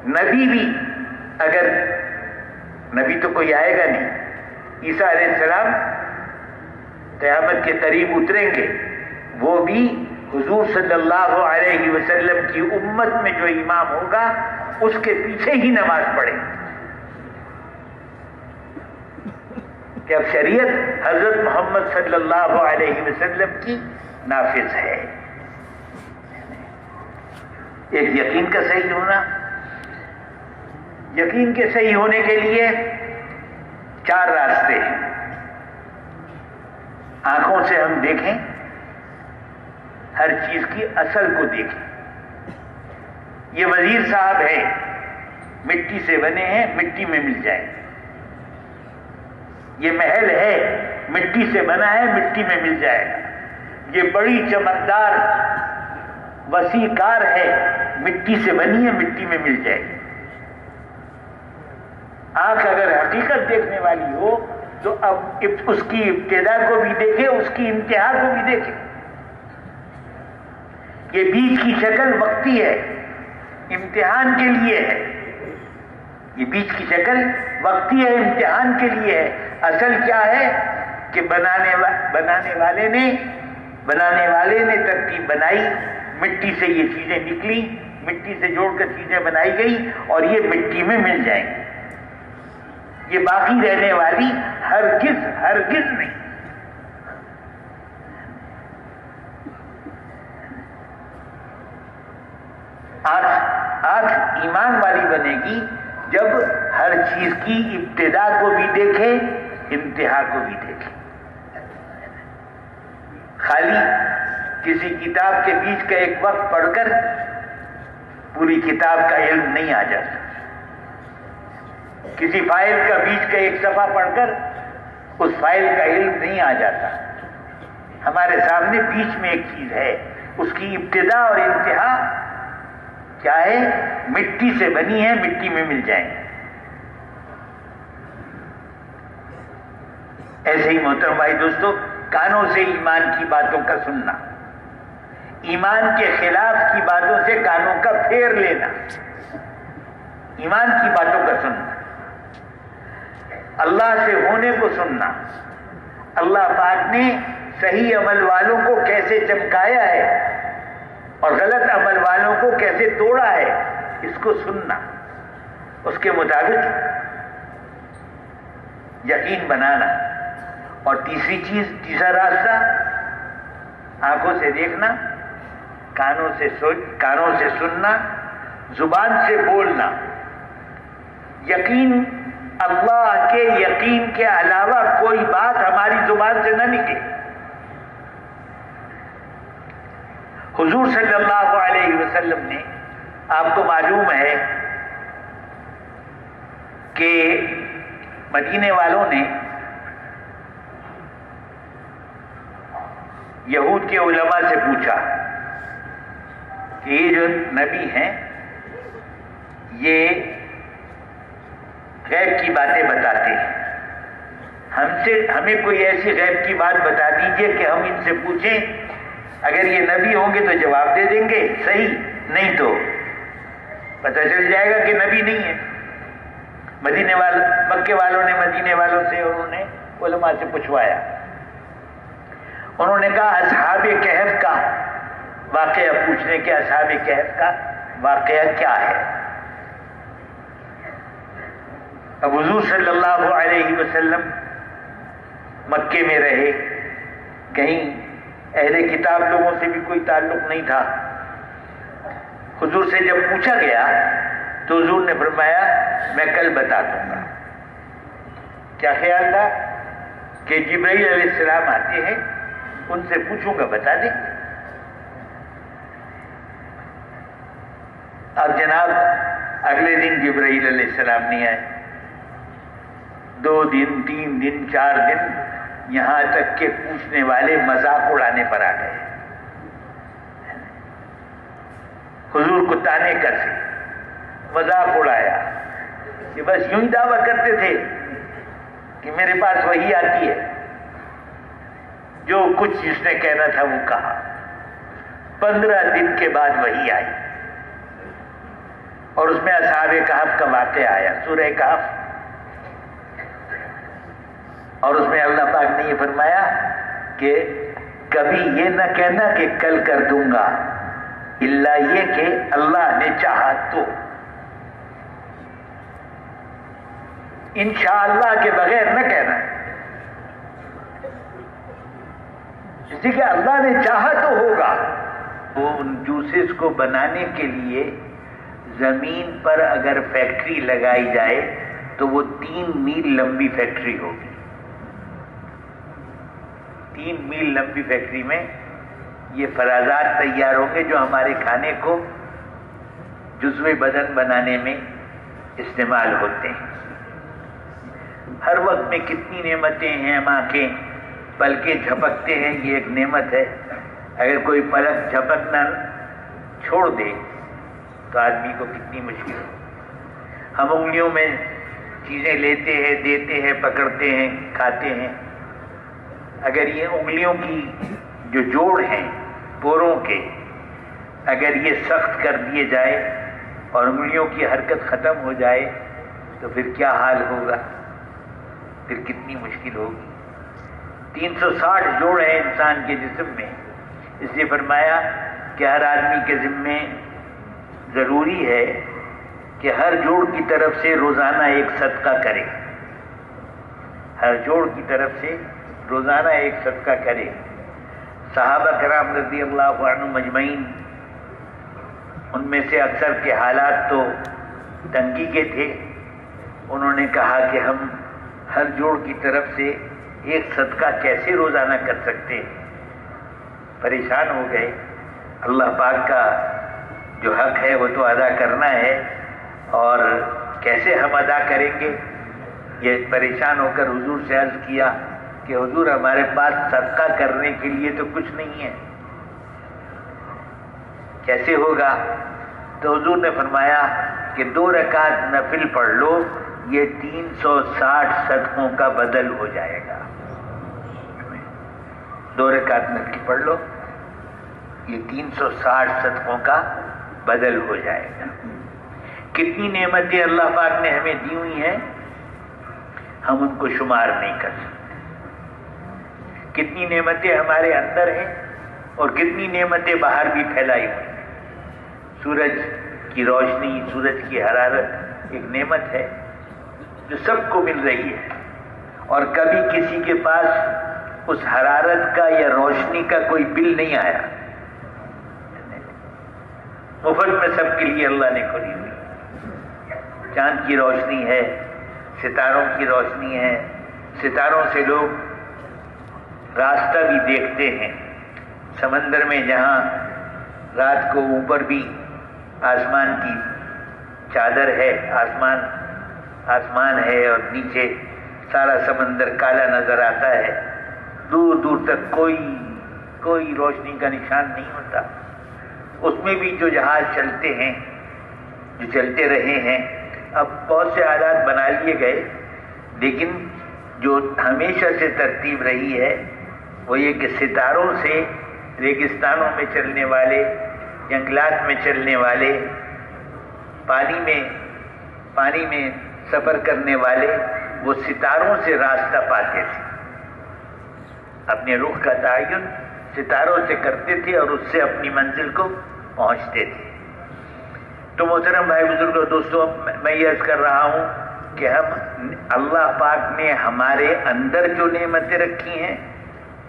نبی بھی، اگر نبی تو کوئی آئے گا نہیں، عیسیٰ علیہ السلام قیامت کے قریب اتریں گے، وہ بھی حضور صلی اللہ علیہ وسلم کی امت میں جو امام ہوگا اس کے پیچھے ہی نماز پڑھیں گے. کہ اب شریعت حضرت محمد صلی اللہ علیہ وسلم کی نافذ ہے. ایک یقین کا صحیح ہونا. یقین کے صحیح ہونے کے لیے 4 راستے ہیں. آنکھوں سے ہم دیکھیں، ہر چیز کی اصل کو دیکھیں. یہ وزیر صاحب ہے، مٹی سے بنے ہیں، مٹی میں مل جائیں. یہ محل ہے، مٹی سے بنا ہے، مٹی میں مل جائے گا. یہ بڑی چمکدار وسیع کار ہے، مٹی سے بنی ہے، مٹی میں مل جائے گی. آنکھ اگر حقیقت دیکھنے والی ہو تو اب اس کی ابتدا کو بھی دیکھے، اس کی انتہا کو بھی دیکھے. یہ بیج کی شکل وقتی ہے، امتحان کے لیے ہے. یہ بیچ کی شکل وقتی ہے، امتحان کے لیے ہے. اصل کیا ہے کہ بنانے والے نے ترتیب بنائی، مٹی سے یہ چیزیں نکلی، مٹی سے جوڑ کر چیزیں بنائی گئی اور یہ مٹی میں مل جائیں گی. یہ باقی رہنے والی ہرگز نہیں. آنکھ ایمان والی بنے گی جب ہر چیز کی ابتدا کو بھی دیکھے، انتہا کو بھی دیکھے. خالی کسی کتاب کے بیچ کا ایک وقت پڑھ کر پوری کتاب کا علم نہیں آ جاتا. کسی فائل کا بیچ کا ایک صفحہ پڑھ کر اس فائل کا علم نہیں آ جاتا. ہمارے سامنے بیچ میں ایک چیز ہے، اس کی ابتدا اور انتہا کیا ہے؟ مٹی سے بنی ہے، مٹی میں مل جائیں گے. ایسے ہی محترم بھائی دوستو، کانوں سے ایمان کی باتوں کا سننا، ایمان کے خلاف کی باتوں سے کانوں کا پھیر لینا، ایمان کی باتوں کا سننا، اللہ سے ہونے کو سننا، اللہ پاک نے صحیح عمل والوں کو کیسے چمکایا ہے اور غلط عمل والوں کو کیسے توڑا ہے، اس کو سننا، اس کے مطابق یقین بنانا. اور تیسرا راستہ، آنکھوں سے دیکھنا، کانوں سے سننا، زبان سے بولنا. یقین، اللہ کے یقین کے علاوہ کوئی بات ہماری زبان سے نہ نکلے. حضور صلی اللہ علیہ وسلم نے، آپ کو معلوم ہے کہ مدینے والوں نے یہود کے علماء سے پوچھا کہ یہ جو نبی ہیں یہ غیب کی باتیں بتاتے ہیں، ہمیں کوئی ایسی غیب کی بات بتا دیجئے کہ ہم ان سے پوچھیں، اگر یہ نبی ہوں گے تو جواب دے دیں گے صحیح، نہیں تو پتہ چل جائے گا کہ نبی نہیں ہے. مکے والوں نے مدینے والوں سے، انہوں نے علماء سے پوچھوایا. انہوں نے کہا اصحاب کہف کا واقعہ پوچھنے کے، اصحاب کہف کا واقعہ کیا ہے. اب حضور صلی اللہ علیہ وسلم مکے میں رہے، کہیں اہل کتاب لوگوں سے بھی کوئی تعلق نہیں تھا. حضور سے جب پوچھا گیا تو حضور نے فرمایا میں کل بتا دوں گا. کیا خیال تھا کہ جبرائیل علیہ السلام آتے ہیں، ان سے پوچھوں گا بتا دیں. اب جناب اگلے دن جبرائیل علیہ السلام نہیں آئے. 2 دن 3 دن 4 دن، یہاں تک کہ پوچھنے والے مذاق اڑانے پر آ گئے. حضور کو تانے کسے، مذاق اڑایا کہ بس یوں ہی دعویٰ کرتے تھے کہ میرے پاس وحی آتی ہے، جو کچھ جس نے کہنا تھا وہ کہا. 15 دن کے بعد وحی آئی اور اس میں اصحاب کہف کا واقعہ آیا، سورہ کہف. اور اس میں اللہ پاک نے یہ فرمایا کہ کبھی یہ نہ کہنا کہ کل کر دوں گا، الا یہ کہ اللہ نے چاہا تو. انشاءاللہ کے بغیر نہ کہنا، اسی کہ اللہ نے چاہا تو ہوگا. وہ ان جوسز کو بنانے کے لیے زمین پر اگر فیکٹری لگائی جائے تو وہ 3 میل لمبی فیکٹری ہوگی. 3 میل لمبی فیکٹری میں یہ فرازات تیار ہوں گے جو ہمارے کھانے کو جزو بدن بنانے میں استعمال ہوتے ہیں. ہر وقت میں کتنی نعمتیں ہیں، ہم آنکھیں پلکیں جھپکتے ہیں، یہ ایک نعمت ہے. اگر کوئی پلک جھپکنا چھوڑ دے تو آدمی کو کتنی مشکل ہو. ہم انگلیوں میں چیزیں لیتے ہیں، دیتے ہیں، پکڑتے ہیں، کھاتے ہیں. اگر یہ انگلیوں کی جو جوڑ ہیں پوروں کے، اگر یہ سخت کر دیے جائے اور انگلیوں کی حرکت ختم ہو جائے تو پھر کیا حال ہوگا، پھر کتنی مشکل ہوگی۔ 360 جوڑ ہیں انسان کے جسم میں، اس لیے فرمایا کہ ہر آدمی کے ذمے ضروری ہے کہ ہر جوڑ کی طرف سے روزانہ ایک صدقہ کرے، ہر جوڑ کی طرف سے روزانہ ایک صدقہ کرے۔ صحابہ کرام رضی اللہ عنہم مجمعین، ان میں سے اکثر کے حالات تو تنگی کے تھے، انہوں نے کہا کہ ہم ہر جوڑ کی طرف سے ایک صدقہ کیسے روزانہ کر سکتے، پریشان ہو گئے۔ اللہ پاک کا جو حق ہے وہ تو ادا کرنا ہے، اور کیسے ہم ادا کریں گے؟ یہ پریشان ہو کر حضور سے عرض کیا کہ حضور ہمارے پاس صدقہ کرنے کے لیے تو کچھ نہیں ہے، کیسے ہوگا؟ تو حضور نے فرمایا کہ 2 رکعت نفل پڑھ لو، یہ 360 صدقوں کا بدل ہو جائے گا۔ 2 رکعت نفل پڑھ لو، یہ 360 صدقوں کا بدل ہو جائے گا۔ کتنی نعمتیں اللہ پاک نے ہمیں دی ہوئی ہیں، ہم ان کو شمار نہیں کر سکتے۔ کتنی نعمتیں ہمارے اندر ہیں اور کتنی نعمتیں باہر بھی پھیلائی ہوئی ہیں۔ سورج کی روشنی، سورج کی حرارت ایک نعمت ہے جو سب کو مل رہی ہے، اور کبھی کسی کے پاس اس حرارت کا یا روشنی کا کوئی بل نہیں آیا، مفت میں سب کے لیے اللہ نے کھولی ہوئی۔ چاند کی روشنی ہے، ستاروں کی روشنی ہے، ستاروں سے لوگ راستہ بھی دیکھتے ہیں۔ سمندر میں جہاں رات کو اوپر بھی آسمان کی چادر ہے، آسمان ہے، اور نیچے سارا سمندر کالا نظر آتا ہے، دور دور تک کوئی روشنی کا نشان نہیں ہوتا۔ اس میں بھی جو جہاز چلتے ہیں، جو چلتے رہے ہیں، اب بہت سے آلات بنا لیے گئے، لیکن جو ہمیشہ سے ترتیب رہی ہے وہ یہ کہ ستاروں سے ریگستانوں میں چلنے والے، جنگلات میں چلنے والے، پانی میں سفر کرنے والے، وہ ستاروں سے راستہ پاتے تھے، اپنے رخ کا تعین ستاروں سے کرتے تھے اور اس سے اپنی منزل کو پہنچتے تھے۔ تو محترم بھائی بزرگوں دوستوں، میں یہ عرض کر رہا ہوں کہ ہم اللہ پاک نے ہمارے اندر جو نعمتیں رکھی ہیں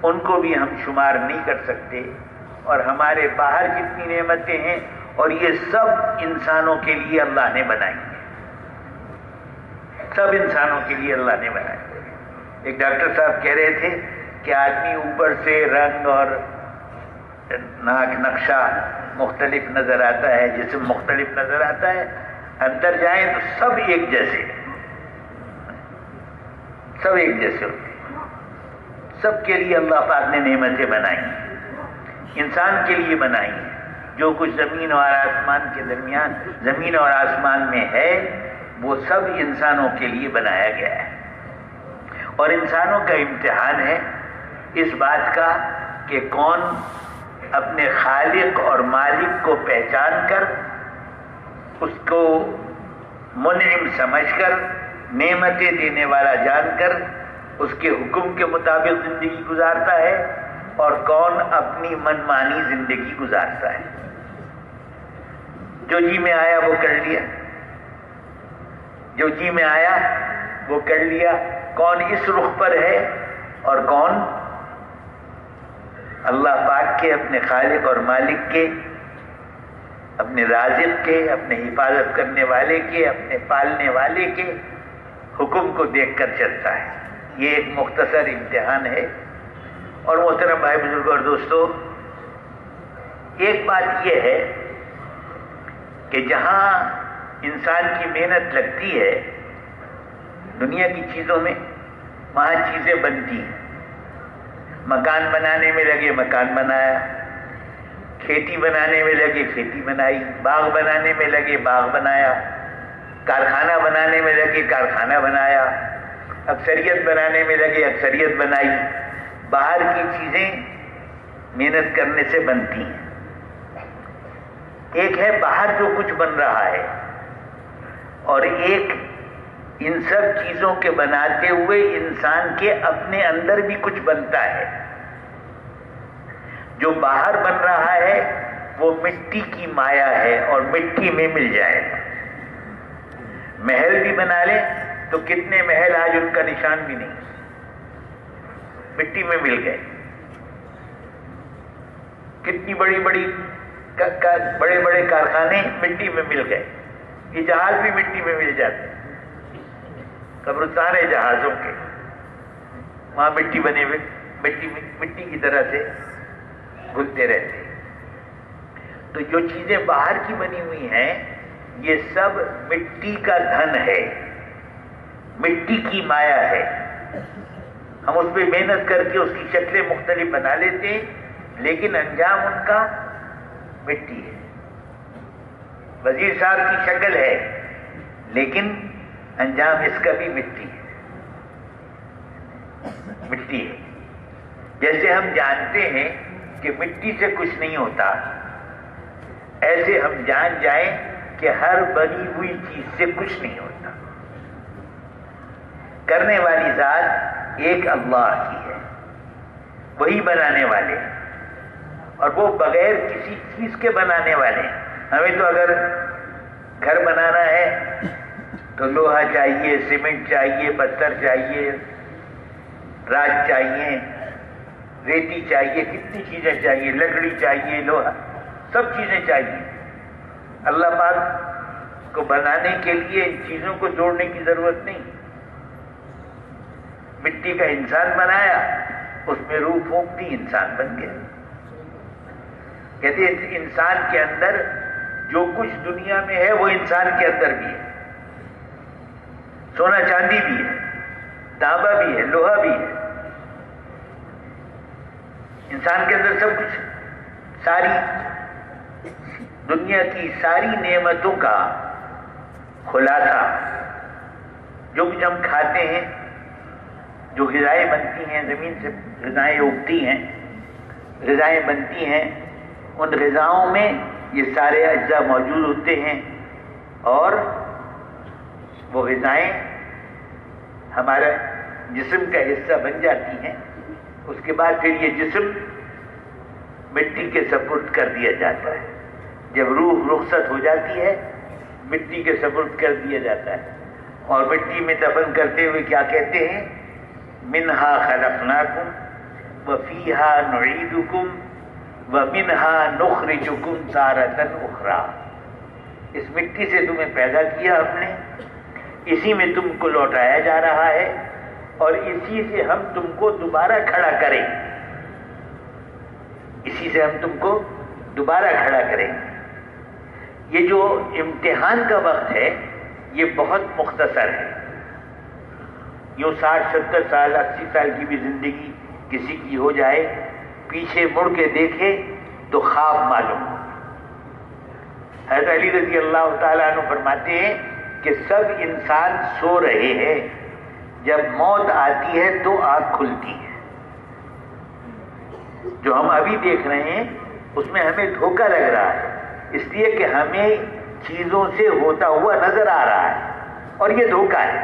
ان کو بھی ہم شمار نہیں کر سکتے، اور ہمارے باہر جتنی نعمتیں ہیں، اور یہ سب انسانوں کے لیے اللہ نے بنائی ہیں، سب انسانوں کے لیے اللہ نے بنائی۔ ایک ڈاکٹر صاحب کہہ رہے تھے کہ آدمی اوپر سے رنگ اور ناک نقشہ مختلف نظر آتا ہے، جسم مختلف نظر آتا ہے، اندر جائیں تو سب ایک جیسے، سب ایک جیسے ہوتے ہیں۔ سب کے لیے اللہ پاک نے نعمتیں بنائی ہیں، انسان کے لیے بنائی ہیں۔ جو کچھ زمین اور آسمان کے درمیان، زمین اور آسمان میں ہے، وہ سب انسانوں کے لیے بنایا گیا ہے، اور انسانوں کا امتحان ہے اس بات کا کہ کون اپنے خالق اور مالک کو پہچان کر، اس کو منعم سمجھ کر، نعمتیں دینے والا جان کر اس کے حکم کے مطابق زندگی گزارتا ہے، اور کون اپنی منمانی زندگی گزارتا ہے۔ جو جی میں آیا وہ کر لیا، جو جی میں آیا وہ کر لیا، کون اس رخ پر ہے اور کون اللہ پاک کے، اپنے خالق اور مالک کے، اپنے رازق کے، اپنے حفاظت کرنے والے کے، اپنے پالنے والے کے حکم کو دیکھ کر چلتا ہے۔ یہ ایک مختصر امتحان ہے۔ اور محترم بھائی بزرگوں اور دوستوں، ایک بات یہ ہے کہ جہاں انسان کی محنت لگتی ہے دنیا کی چیزوں میں، وہاں چیزیں بنتی ہیں۔ مکان بنانے میں لگے مکان بنایا، کھیتی بنانے میں لگے کھیتی بنائی، باغ بنانے میں لگے باغ بنایا، کارخانہ بنانے میں لگے کارخانہ بنایا، اکثریت بنانے میں لگے اکثریت بنائی۔ باہر کی چیزیں محنت کرنے سے بنتی ہیں، ایک ہے باہر جو کچھ بن رہا ہے، اور ایک ان سب چیزوں کے بناتے ہوئے انسان کے اپنے اندر بھی کچھ بنتا ہے۔ جو باہر بن رہا ہے وہ مٹی کی مایا ہے اور مٹی میں مل جائے گا۔ محل بھی بنا لے تو کتنے محل آج ان کا نشان بھی نہیں، مٹی میں مل گئے۔ کتنی بڑے بڑے کارخانے مٹی میں مل گئے، یہ جہاز بھی مٹی میں مل جاتے ہیں، قبرستان ہے جہازوں کے، وہاں مٹی بنے ہوئے مٹی کی طرح سے گھلتے رہتے ہیں۔ تو جو چیزیں باہر کی بنی ہوئی ہیں یہ سب مٹی کا دھن ہے، مٹی کی مایا ہے۔ ہم اس پہ محنت کر کے اس کی شکلیں مختلف بنا لیتے ہیں، لیکن انجام ان کا مٹی ہے۔ وزیر صاحب کی شکل ہے لیکن انجام اس کا بھی مٹی ہے، مٹی ہے۔ جیسے ہم جانتے ہیں کہ مٹی سے کچھ نہیں ہوتا، ایسے ہم جان جائیں کہ ہر بنی ہوئی چیز سے کچھ نہیں ہوتا۔ کرنے والی ذات ایک اللہ کی ہے، وہی بنانے والے ہیں، اور وہ بغیر کسی چیز کے بنانے والے ہیں۔ ہمیں تو اگر گھر بنانا ہے تو لوہا چاہیے، سیمنٹ چاہیے، پتھر چاہیے، راج چاہیے، ریتی چاہیے، کتنی چیزیں چاہیے، لکڑی چاہیے، لوہا، سب چیزیں چاہیے۔ اللہ پاک کو بنانے کے لیے ان چیزوں کو جوڑنے کی ضرورت نہیں۔ مٹی کا انسان بنایا، اس میں روح پھونک دی، انسان بن گیا۔ کہتے ہیں انسان کے اندر جو کچھ دنیا میں ہے وہ انسان کے اندر بھی ہے، سونا چاندی بھی ہے، تانبا بھی ہے، لوہا بھی ہے، انسان کے اندر سب کچھ، ساری دنیا کی ساری نعمتوں کا خلاصہ، جو کچھ ہم کھاتے ہیں، جو غذائیں بنتی ہیں، زمین سے غذائیں اگتی ہیں، غذائیں بنتی ہیں، ان غذاؤں میں یہ سارے اجزاء موجود ہوتے ہیں، اور وہ غذائیں ہمارا جسم کا حصہ بن جاتی ہیں۔ اس کے بعد پھر یہ جسم مٹی کے سپرد کر دیا جاتا ہے۔ جب روح رخصت ہو جاتی ہے مٹی کے سپرد کر دیا جاتا ہے، اور مٹی میں دفن کرتے ہوئے کیا کہتے ہیں؟ منہا خلقناکم وفیہا نعیدکم ومنہا نخرجکم تارۃ اخری۔ اس مٹی سے تمہیں پیدا کیا ہم نے، اسی میں تم کو لوٹایا جا رہا ہے، اور اسی سے ہم تم کو دوبارہ کھڑا کریں، اسی سے ہم تم کو دوبارہ کھڑا کریں۔ یہ جو امتحان کا وقت ہے یہ بہت مختصر ہے۔ یوں 60 70 سال 80 سال کی بھی زندگی کسی کی ہو جائے، پیچھے مڑ کے دیکھے تو خواب معلوم ہو۔ حضرت علی رضی اللہ تعالیٰ عنہ فرماتے ہیں کہ سب انسان سو رہے ہیں، جب موت آتی ہے تو آنکھ کھلتی ہے۔ جو ہم ابھی دیکھ رہے ہیں اس میں ہمیں دھوکہ لگ رہا ہے، اس لیے کہ ہمیں چیزوں سے ہوتا ہوا نظر آ رہا ہے، اور یہ دھوکہ ہے،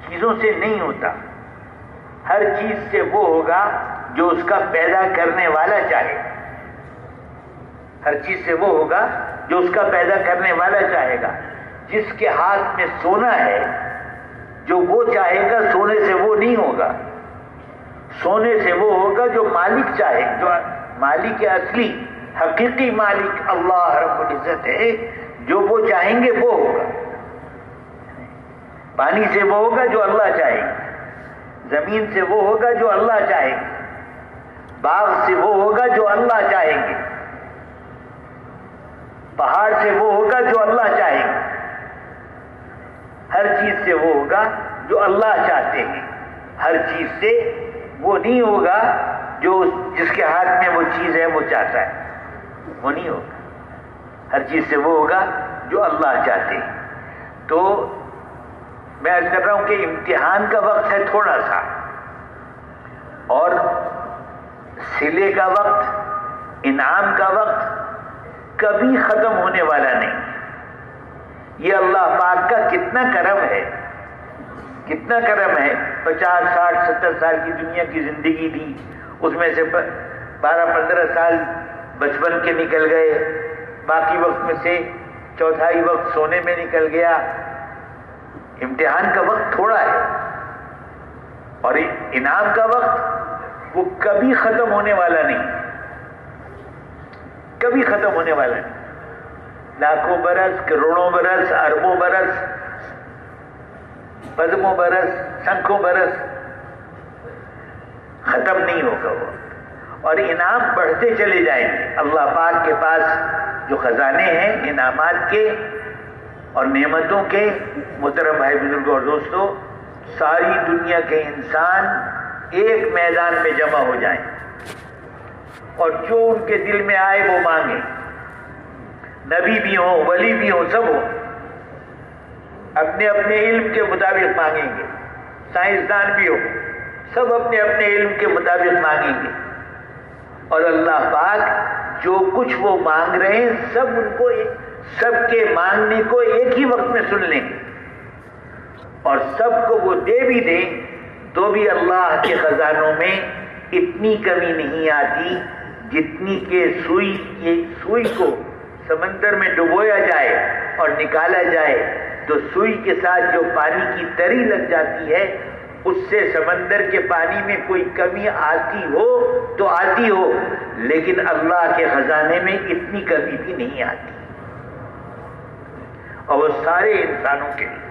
چیزوں سے نہیں ہوتا۔ ہر چیز سے وہ ہوگا جو اس کا پیدا کرنے والا چاہے، ہر چیز سے وہ ہوگا جو اس کا پیدا کرنے والا چاہے گا۔ جس کے ہاتھ میں سونا ہے، جو وہ چاہے گا سونے سے وہ نہیں ہوگا، سونے سے وہ ہوگا جو مالک چاہے، جو مالک اصلی حقیقی مالک اللہ رب العزت ہے، جو وہ چاہیں گے وہ ہوگا۔ پانی سے وہ ہوگا جو اللہ چاہے گا، زمین سے وہ ہوگا جو اللہ چاہے گا، باغ سے وہ ہوگا جو اللہ چاہیں گے، پہاڑ سے وہ ہوگا جو اللہ چاہیں گے، ہر چیز سے وہ ہوگا جو اللہ چاہتے ہیں، ہر چیز سے وہ نہیں ہوگا جو جس کے ہاتھ میں وہ چیز ہے وہ چاہتا ہے، وہ نہیں ہوگا، ہر چیز سے وہ ہوگا جو اللہ چاہتے ہیں۔ تو میں عرض کر رہا ہوں کہ امتحان کا وقت ہے تھوڑا سا، اور صلے کا وقت، انعام کا وقت کبھی ختم ہونے والا نہیں. یہ اللہ پاک کا کتنا کرم ہے، کتنا کرم ہے. 50 60 70 سال کی دنیا کی زندگی دی، اس میں سے 12 15 سال بچپن کے نکل گئے، باقی وقت میں سے چوتھائی وقت سونے میں نکل گیا. امتحان کا وقت تھوڑا ہے اور انعام کا وقت وہ کبھی ختم ہونے والا نہیں، کبھی ختم ہونے والا نہیں. لاکھوں برس، کروڑوں برس، اربوں برس، پدموں برس، سنکھوں برس ختم نہیں ہوگا وہ، اور انعام بڑھتے چلے جائیں گے. اللہ پاک کے پاس جو خزانے ہیں انعامات کے اور نعمتوں کے، محترم بھائی بزرگوں اور دوستوں، ساری دنیا کے انسان ایک میدان میں جمع ہو جائیں اور جو ان کے دل میں آئے وہ مانگیں. نبی بھی ہوں، ولی بھی ہوں، سب ہوں، اپنے اپنے علم کے مطابق مانگیں گے. سائنسدان بھی ہوں، سب اپنے اپنے علم کے مطابق مانگیں گے. اور اللہ پاک جو کچھ وہ مانگ رہے ہیں سب ان کو، سب کے مانگنے کو ایک ہی وقت میں سن لیں گے اور سب کو وہ دے بھی دیں تو بھی اللہ کے خزانوں میں اتنی کمی نہیں آتی جتنی کہ سوئی کو سمندر میں ڈبویا جائے اور نکالا جائے تو سوئی کے ساتھ جو پانی کی تری لگ جاتی ہے اس سے سمندر کے پانی میں کوئی کمی آتی ہو تو آتی ہو، لیکن اللہ کے خزانے میں اتنی کمی بھی نہیں آتی. اور وہ سارے انسانوں کے لیے،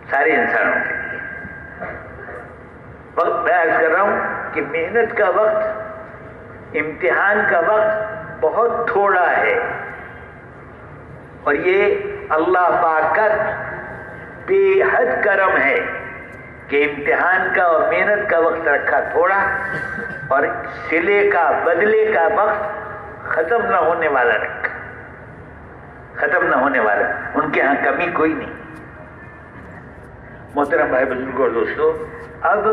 سارے انسانوں کے لیے. وقت میں عرض کر رہا ہوں کہ محنت کا وقت، امتحان کا وقت بہت تھوڑا ہے، اور یہ اللہ پاک کا بے حد کرم ہے کہ امتحان کا اور محنت کا وقت رکھا تھوڑا اور صلے کا، بدلے کا وقت ختم نہ ہونے والا رکھا، ختم نہ ہونے والا. ان کے ہاں کمی کوئی نہیں. محترم بھائی بزرگوں اور دوستوں، اب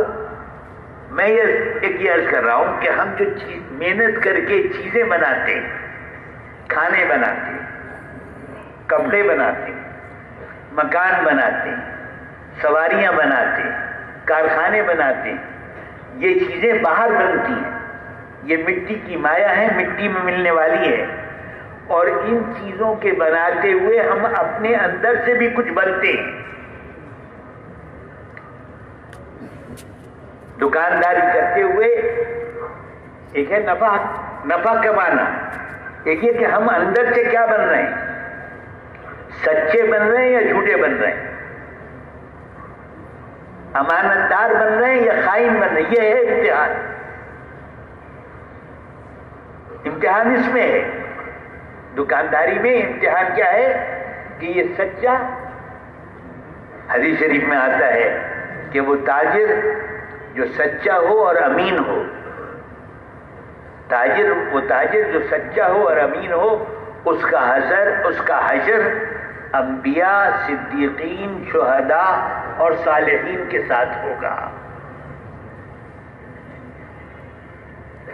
میں یہ عرض کر رہا ہوں کہ ہم جو محنت کر کے چیزیں بناتے ہیں، کھانے بناتے ہیں، کپڑے بناتے ہیں، مکان بناتے ہیں، سواریاں بناتے ہیں، کارخانے بناتے ہیں، یہ چیزیں باہر بنتی ہیں، یہ مٹی کی مایا ہے، مٹی میں ملنے والی ہے، اور ان چیزوں کے بناتے ہوئے ہم اپنے اندر سے بھی کچھ بنتے ہیں. دکانداری کرتے ہوئے ایک ہے نفع کمانا، ایک یہ کہ ہم اندر سے کیا بن رہے ہیں، سچے بن رہے ہیں یا جھوٹے بن رہے ہیں، امانت دار بن رہے ہیں یا خائن بن رہے ہیں. یہ ہے امتحان. امتحان اس میں ہے، دکانداری میں امتحان کیا ہے کہ یہ سچا، حدیث شریف میں آتا ہے کہ وہ تاجر جو سچا ہو اور امین ہو، وہ تاجر جو سچا ہو اور امین ہو، اس کا حشر انبیاء، صدیقین، شہداء اور صالحین کے ساتھ ہوگا.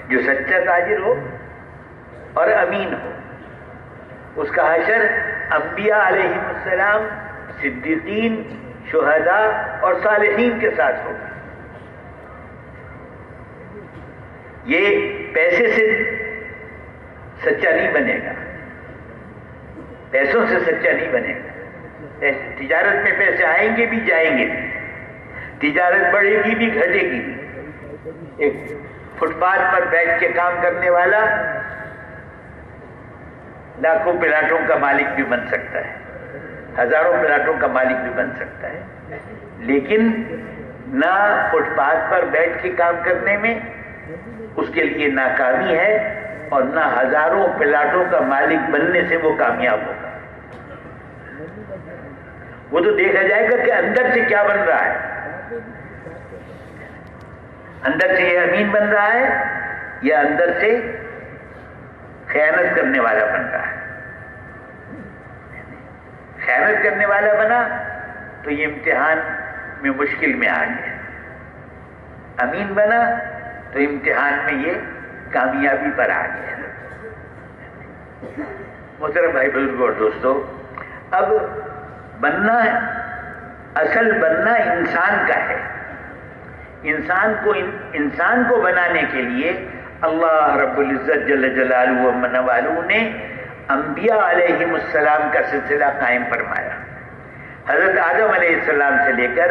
جو سچا تاجر ہو اور امین ہو، اس کا حشر انبیاء علیہ السلام، صدیقین، شہداء اور صالحین کے ساتھ ہوگا. یہ پیسے سے سچا نہیں بنے گا، پیسوں سے سچا نہیں بنے گا. تجارت میں پیسے آئیں گے بھی جائیں گے بھی، تجارت بڑھے گی بھی گھٹے گی بھی. ایک فٹ پاتھ پر بیٹھ کے کام کرنے والا لاکھوں پلاٹوں کا مالک بھی بن سکتا ہے، ہزاروں پلاٹوں کا مالک بھی بن سکتا ہے، لیکن نہ فٹ پاتھ پر بیٹھ کے کام کرنے میں اس کے لیے ناکامی ہے اور نہ ہزاروں پلاٹوں کا مالک بننے سے وہ کامیاب ہوگا. وہ تو دیکھا جائے گا کہ اندر سے کیا بن رہا ہے، اندر سے یہ امین بن رہا ہے یا اندر سے خیانت کرنے والا بن رہا ہے. خیانت کرنے والا بنا تو یہ امتحان میں مشکل میں آ گیا، امین بنا تو امتحان میں یہ کامیابی پر آ گیا۔ محترم بھائی بزرگ اور دوستو، اب بننا، اصل بننا انسان کا ہے۔ انسان کو بنانے کے لیے اللہ رب العزت جل جلالہ و من والہ نے انبیاء علیہم السلام کا سلسلہ قائم فرمایا۔ حضرت آدم علیہ السلام سے لے کر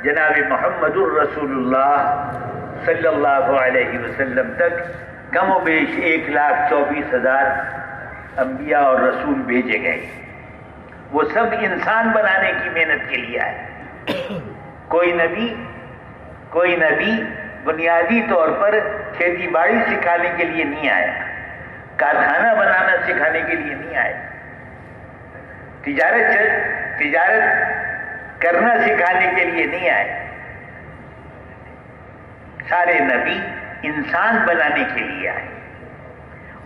جناب محمد الرسول اللہ صلی اللہ علیہ وسلم تک کم و بیش 1,24,000 انبیاء اور رسول بھیجے گئے۔ وہ سب انسان بنانے کی محنت کے لیے آئے۔ کوئی نبی بنیادی طور پر کھیتی باڑی سکھانے کے لیے نہیں آیا، کارخانہ بنانا سکھانے کے لیے نہیں آیا، تجارت کرنا سکھانے کے لیے نہیں آئے۔ سارے نبی انسان بنانے کے لیے آئے،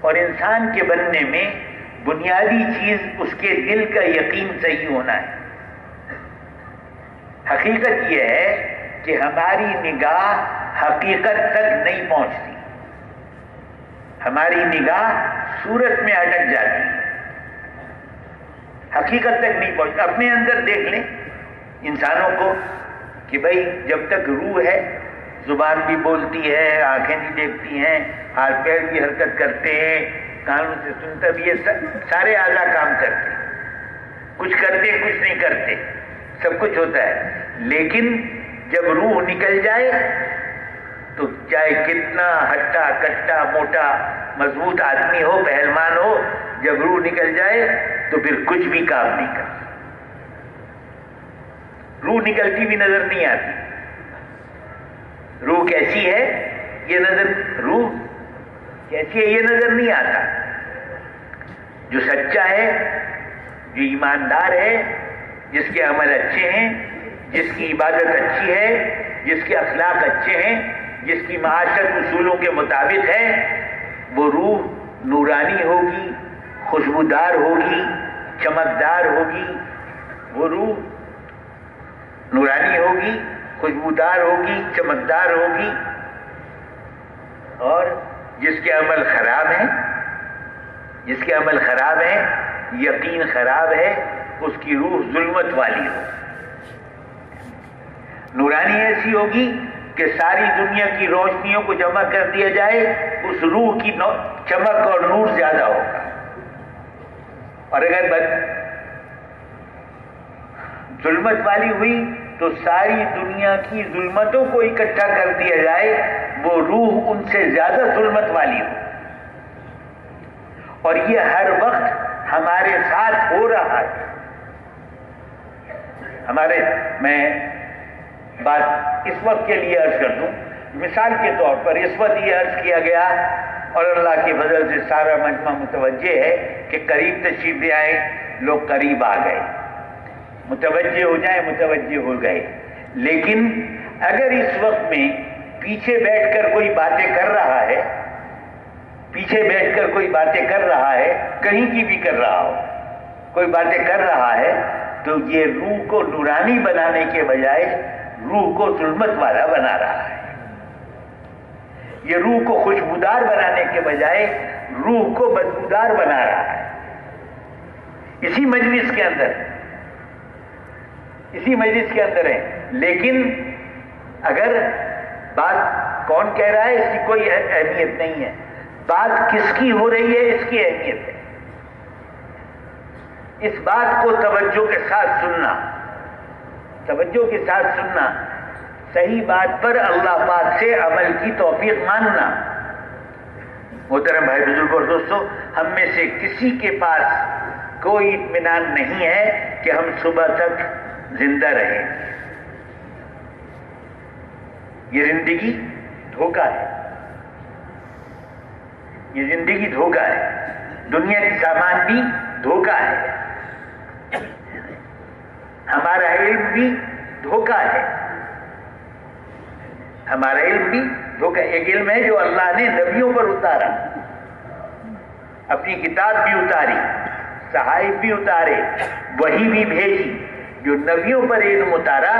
اور انسان کے بننے میں بنیادی چیز اس کے دل کا یقین صحیح ہونا ہے۔ حقیقت یہ ہے کہ ہماری نگاہ حقیقت تک نہیں پہنچتی، ہماری نگاہ صورت میں اٹک جاتی ہے، حقیقت تک نہیں پہنچتی۔ اپنے اندر دیکھ لیں انسانوں کو کہ بھائی جب تک روح ہے، زبان بھی بولتی ہے، آنکھیں بھی دیکھتی ہیں، ہاتھ پیر بھی حرکت کرتے ہیں، کانوں سے سنتا بھی ہے، سارے اعضاء کام کرتے ہیں، کچھ کرتے کچھ نہیں کرتے، سب کچھ ہوتا ہے۔ لیکن جب روح نکل جائے تو چاہے کتنا ہٹا کٹا موٹا مضبوط آدمی ہو، پہلوان ہو، جب روح نکل جائے تو پھر کچھ بھی کام نہیں کرتا۔ روح نکلتی بھی نظر نہیں آتی۔ روح کیسی ہے یہ نظر نہیں آتا۔ جو سچا ہے، جو ایماندار ہے، جس کے عمل اچھے ہیں، جس کی عبادت اچھی ہے، جس کے اخلاق اچھے ہیں، جس کی معاشرت اصولوں کے مطابق ہے، وہ روح نورانی ہوگی، خوشبودار ہوگی، چمکدار ہوگی۔ وہ روح نورانی ہوگی، خوشبودار ہوگی، چمکدار ہوگی۔ اور جس کے عمل خراب ہے، یقین خراب ہے، اس کی روح ظلمت والی ہو۔ نورانی ایسی ہوگی کہ ساری دنیا کی روشنیوں کو جمع کر دیا جائے، اس روح کی چمک اور نور زیادہ ہوگا۔ اور اگر ظلمت والی ہوئی تو ساری دنیا کی ظلمتوں کو اکٹھا کر دیا جائے، وہ روح ان سے زیادہ ظلمت والی ہو۔ اور یہ ہر وقت ہمارے ساتھ ہو رہا ہے۔ میں بات اس وقت کے لیے عرض کر دوں، مثال کے طور پر اس وقت یہ عرض کیا گیا اور اللہ کی فضل سے سارا مجمع متوجہ ہے کہ قریب تشریف لے آئے، لوگ قریب آ گئے، متوجہ ہو جائیں، متوجہ ہو گئے۔ لیکن اگر اس وقت میں پیچھے بیٹھ کر کوئی باتیں کر رہا ہے، کہیں کی بھی کر رہا ہو، کوئی باتیں کر رہا ہے، تو یہ روح کو نورانی بنانے کے بجائے روح کو ظلمت والا بنا رہا ہے۔ یہ روح کو خوشبودار بنانے کے بجائے روح کو بدبودار بنا رہا ہے۔ اسی مجلس کے اندر ہے، لیکن اگر بات کون کہہ رہا ہے اس کی کوئی اہمیت نہیں ہے، بات کس کی ہو رہی ہے اس کی اہمیت ہے۔ اس بات کو توجہ کے ساتھ سننا، صحیح بات پر اللہ پاک سے عمل کی توفیق ماننا۔ محترم بھائی بزرگ اور دوستو، ہم میں سے کسی کے پاس کوئی اطمینان نہیں ہے کہ ہم صبح تک زندہ رہیں۔ یہ زندگی دھوکہ ہے، دنیا کی سامان بھی دھوکہ ہے، ہمارا علم بھی دھوکہ ہے، ایک علم ہے جو اللہ نے نبیوں پر اتارا، اپنی کتاب بھی اتاری، صحائف بھی اتارے، وحی بھی بھیجی۔ جو نبیوں پر علم اتارا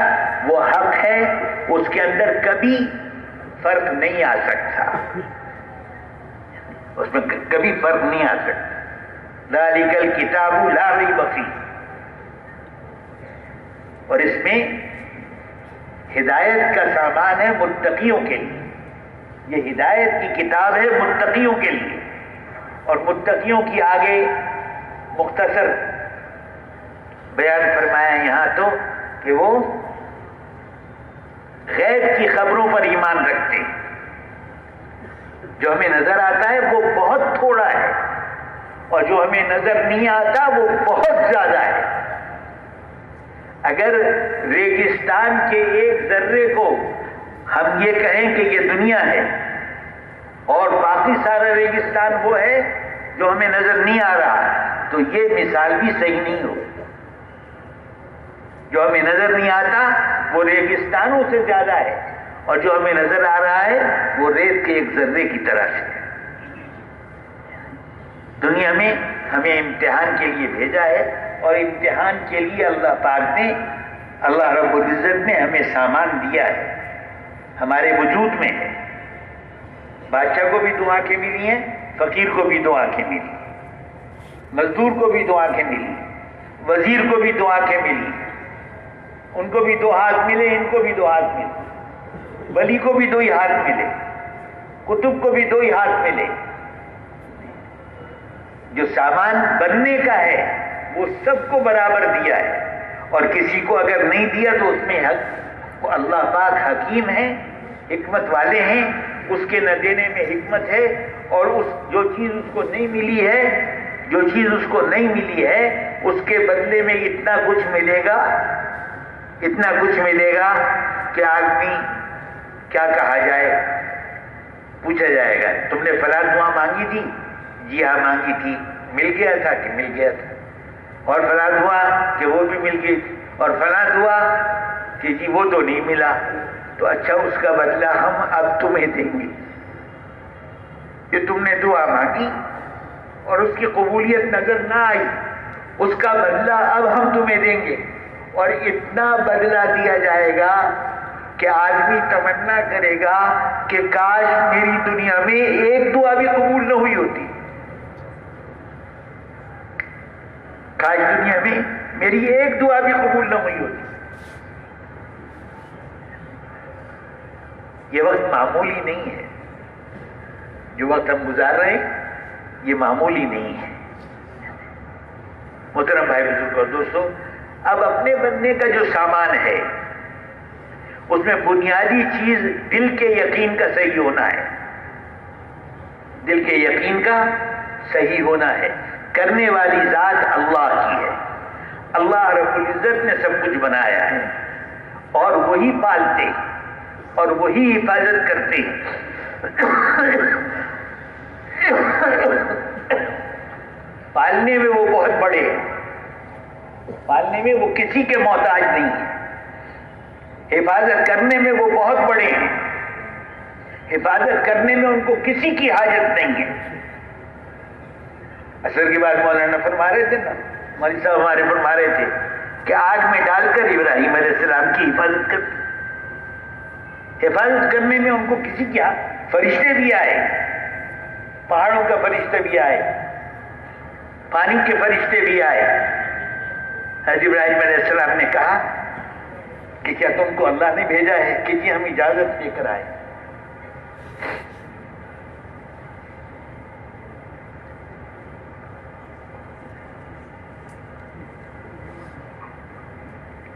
وہ حق ہے، اس کے اندر کبھی فرق نہیں آ سکتا۔ اس میں کبھی فرق نہیں آ سکتا. ذالک الکتاب لا ریب فیہ. اور اس میں ہدایت کا سامان ہے متقیوں کے لیے. یہ ہدایت کی کتاب ہے متقیوں کے لیے. اور متقیوں کی آگے مختصر بیان فرمایا یہاں تو کہ وہ غیب کی خبروں پر ایمان رکھتے ہیں. جو ہمیں نظر آتا ہے وہ بہت تھوڑا ہے اور جو ہمیں نظر نہیں آتا وہ بہت زیادہ ہے. اگر ریگستان کے ایک ذرے کو ہم یہ کہیں کہ یہ دنیا ہے اور باقی سارا ریگستان وہ ہے جو ہمیں نظر نہیں آ رہا, تو یہ مثال بھی صحیح نہیں ہو. جو ہمیں نظر نہیں آتا وہ ریگستانوں سے زیادہ ہے اور جو ہمیں نظر آ رہا ہے وہ ریت کے ایک ذرے کی طرح سے ہے. دنیا میں ہمیں امتحان کے لیے بھیجا ہے اور امتحان کے لیے اللہ پاک نے, اللہ رب العزت نے ہمیں سامان دیا ہے, ہمارے وجود میں ہے. بادشاہ کو بھی دو آنکھیں ملی ہیں, فقیر کو بھی دو آنکھیں ملی, مزدور کو بھی دو آنکھیں ملی, وزیر کو بھی دو آنکھیں ملی, ان کو بھی دو ہاتھ ملے, ان کو بھی دو ہاتھ ملے, ولی کو بھی دو ہی ہاتھ ملے, کتب کو بھی دو ہی ہاتھ ملے. جو سامان بننے کا ہے وہ سب کو برابر دیا ہے اور کسی کو اگر نہیں دیا تو اس میں حق, اللہ پاک حکیم ہے, حکمت والے ہیں, اس کے نہ دینے میں حکمت ہے. اور جو چیز اس کو نہیں ملی ہے, جو چیز اس کو نہیں ملی ہے اس کے بدلے میں اتنا کچھ ملے گا, اتنا کچھ ملے گا کہ آدمی کیا کہا جائے. پوچھا جائے گا تم نے فلاں دعا مانگی تھی؟ جی ہاں مانگی تھی. مل گیا تھا کہ مل گیا تھا؟ اور فلاں دعا کہ وہ بھی مل گئی تھی. اور فلاں دعا کہ جی وہ تو نہیں ملا. تو اچھا اس کا بدلہ ہم اب تمہیں دیں گے کہ تم نے دعا مانگی اور اس کی قبولیت نظر نہ آئی, اس کا بدلہ اب ہم تمہیں دیں گے. اور اتنا بدلہ دیا جائے گا کہ آدمی تمنا کرے گا کہ کاش میری دنیا میں ایک دعا بھی قبول نہ ہوئی ہوتی, کاش دنیا میں میری ایک دعا بھی قبول نہ ہوئی ہوتی. یہ وقت معمولی نہیں ہے, جو وقت ہم گزار رہے ہیں یہ معمولی نہیں ہے. محترم بھائی بزرگ اور دوستو, اب اپنے بننے کا جو سامان ہے اس میں بنیادی چیز دل کے یقین کا صحیح ہونا ہے. دل کے یقین کا صحیح ہونا ہے. کرنے والی ذات اللہ کی ہے. اللہ رب العزت نے سب کچھ بنایا ہے اور وہی پالتے اور وہی حفاظت کرتے. پالنے میں وہ بہت بڑے ہیں, پالنے میں وہ کسی کے محتاج نہیں ہیں. حفاظت کرنے میں وہ بہت بڑے ہیں, حفاظت کرنے میں ان کو کسی کی حاجت نہیں ہے. اثر کی بات مولانا فرما رہے تھے نا, مولوی صاحب ہمارے فرما رہے تھے کہ آگ میں ڈال کر ابراہیم علیہ السلام کی حفاظت کرتے. حفاظت کرنے میں ان کو کسی کی, فرشتے بھی آئے, پہاڑوں کا فرشتہ بھی آئے, پانی کے فرشتے بھی آئے. حضرت ابراہیم علیہ السلام نے کہا کہ کیا تم کو اللہ نے بھیجا ہے کہ جی ہم اجازت لے کر آئے.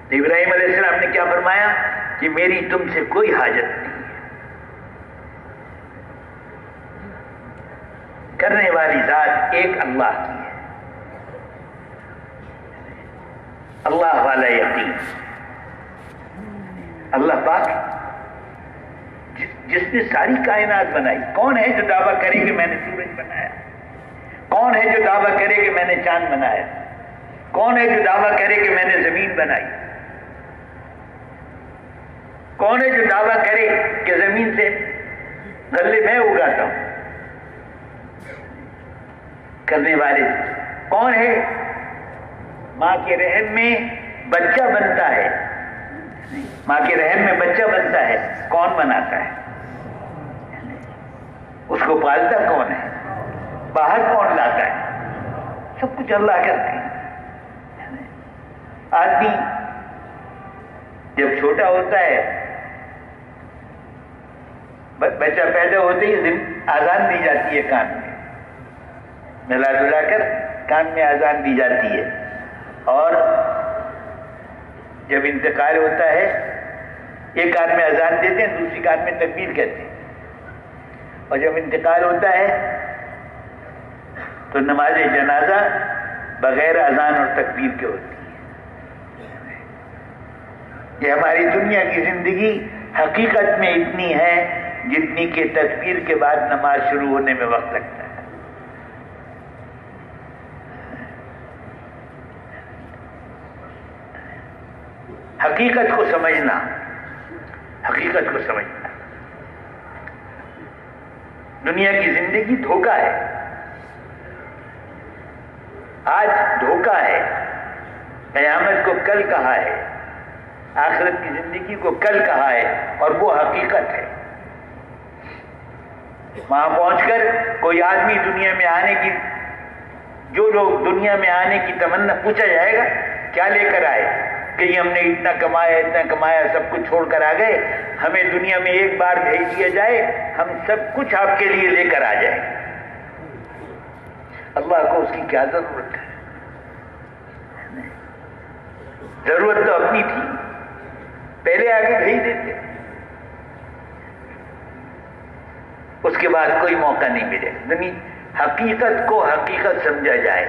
تو ابراہیم علیہ السلام نے کیا فرمایا کہ میری تم سے کوئی حاجت نہیں ہے. کرنے والی ذات ایک اللہ کی ہے. اللہ والا یقین. اللہ پاک جس نے ساری کائنات بنائی, کون ہے جو دعویٰ کرے کہ میں نے سورج بنایا؟ کون ہے جو دعویٰ کرے کہ میں نے چاند بنایا؟ کون ہے جو دعویٰ کرے کہ میں نے زمین بنائی؟ کون ہے جو دعویٰ کرے کہ زمین سے غلے میں اگاتا ہوں؟ کرنے والے کون ہے؟ ماں کے رحم میں بچہ بنتا ہے, ماں کے رحم میں بچہ بنتا ہے, کون بناتا ہے؟ اس کو پالتا کون ہے؟ باہر کون لاتا ہے؟ سب کچھ اللہ کرتے ہیں۔ آدمی جب چھوٹا ہوتا ہے، بچہ پیدا ہوتے ہی آزان دی جاتی ہے کان میں، ملا جلا کر کان میں آزان دی جاتی ہے، اور جب انتقال ہوتا ہے ایک کان میں اذان دیتے ہیں، دوسری کان میں تکبیر کہتے ہیں، اور جب انتقال ہوتا ہے تو نماز جنازہ بغیر اذان اور تکبیر کے ہوتی ہے۔ یہ ہماری دنیا کی زندگی حقیقت میں اتنی ہے جتنی کہ تکبیر کے بعد نماز شروع ہونے میں وقت لگتا ہے۔ حقیقت کو سمجھنا، حقیقت کو سمجھنا۔ دنیا کی زندگی دھوکہ ہے، آج دھوکہ ہے، قیامت کو کل کہا ہے، آخرت کی زندگی کو کل کہا ہے، اور وہ حقیقت ہے۔ وہاں پہنچ کر کوئی آدمی دنیا میں آنے کی، جو لوگ دنیا میں آنے کی تمنا، پوچھا جائے گا کیا لے کر آئے، کہ ہم نے اتنا کمایا سب کچھ چھوڑ کر آ گئے، ہمیں دنیا میں ایک بار بھیج دیا جائے، ہم سب کچھ آپ کے لیے لے کر آ جائیں۔ اللہ کو اس کی کیا ضرورت ہے؟ ضرورت تو اپنی تھی، پہلے آگے بھیج دیتے، اس کے بعد کوئی موقع نہیں ملے۔ حقیقت کو حقیقت سمجھا جائے،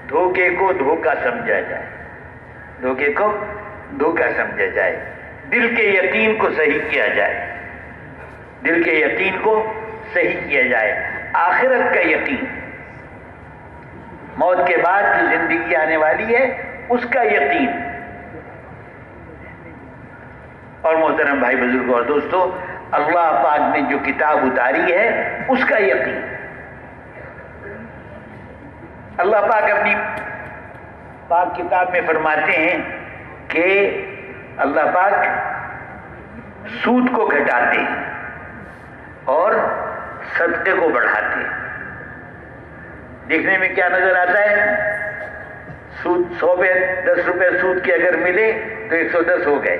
دھوکے کو دھوکہ سمجھا جائے، دھوکے کو دھوکہ سمجھا جائے، دل کے یقین کو صحیح کیا جائے، دل کے یقین کو صحیح کیا جائے، آخرت کا یقین، موت کے بعد جو زندگی آنے والی ہے اس کا یقین۔ اور محترم بھائی بزرگوں اور دوستو، اللہ پاک نے جو کتاب اتاری ہے اس کا یقین۔ اللہ پاک اپنی پاک کتاب میں فرماتے ہیں کہ اللہ پاک سود کو گھٹاتے ہیں اور صدقے کو بڑھاتے ہیں۔ دیکھنے میں کیا نظر آتا ہے؟ سود 10 روپے سود کے اگر ملے تو 110 ہو گئے،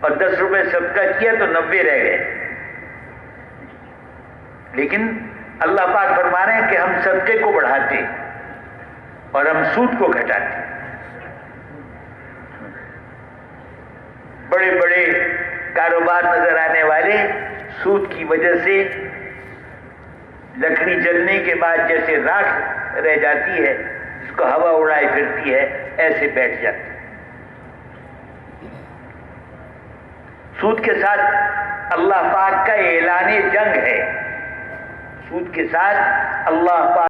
اور 10 روپے صدقہ کیا تو 90 رہ گئے۔ لیکن اللہ پاک فرما رہے ہیں کہ ہم صدقے کو بڑھاتے ہیں اور ہم سود کو گھٹاتے ہیں۔ بڑے بڑے کاروبار نظر آنے والے سود کی وجہ سے لکڑی جلنے کے بعد جیسے راکھ رہ جاتی ہے، جس کو ہوا اڑائے پھرتی ہے، ایسے بیٹھ جاتے ہیں۔ سود کے ساتھ اللہ پاک کا اعلان جنگ ہے، سود کے ساتھ اللہ پاک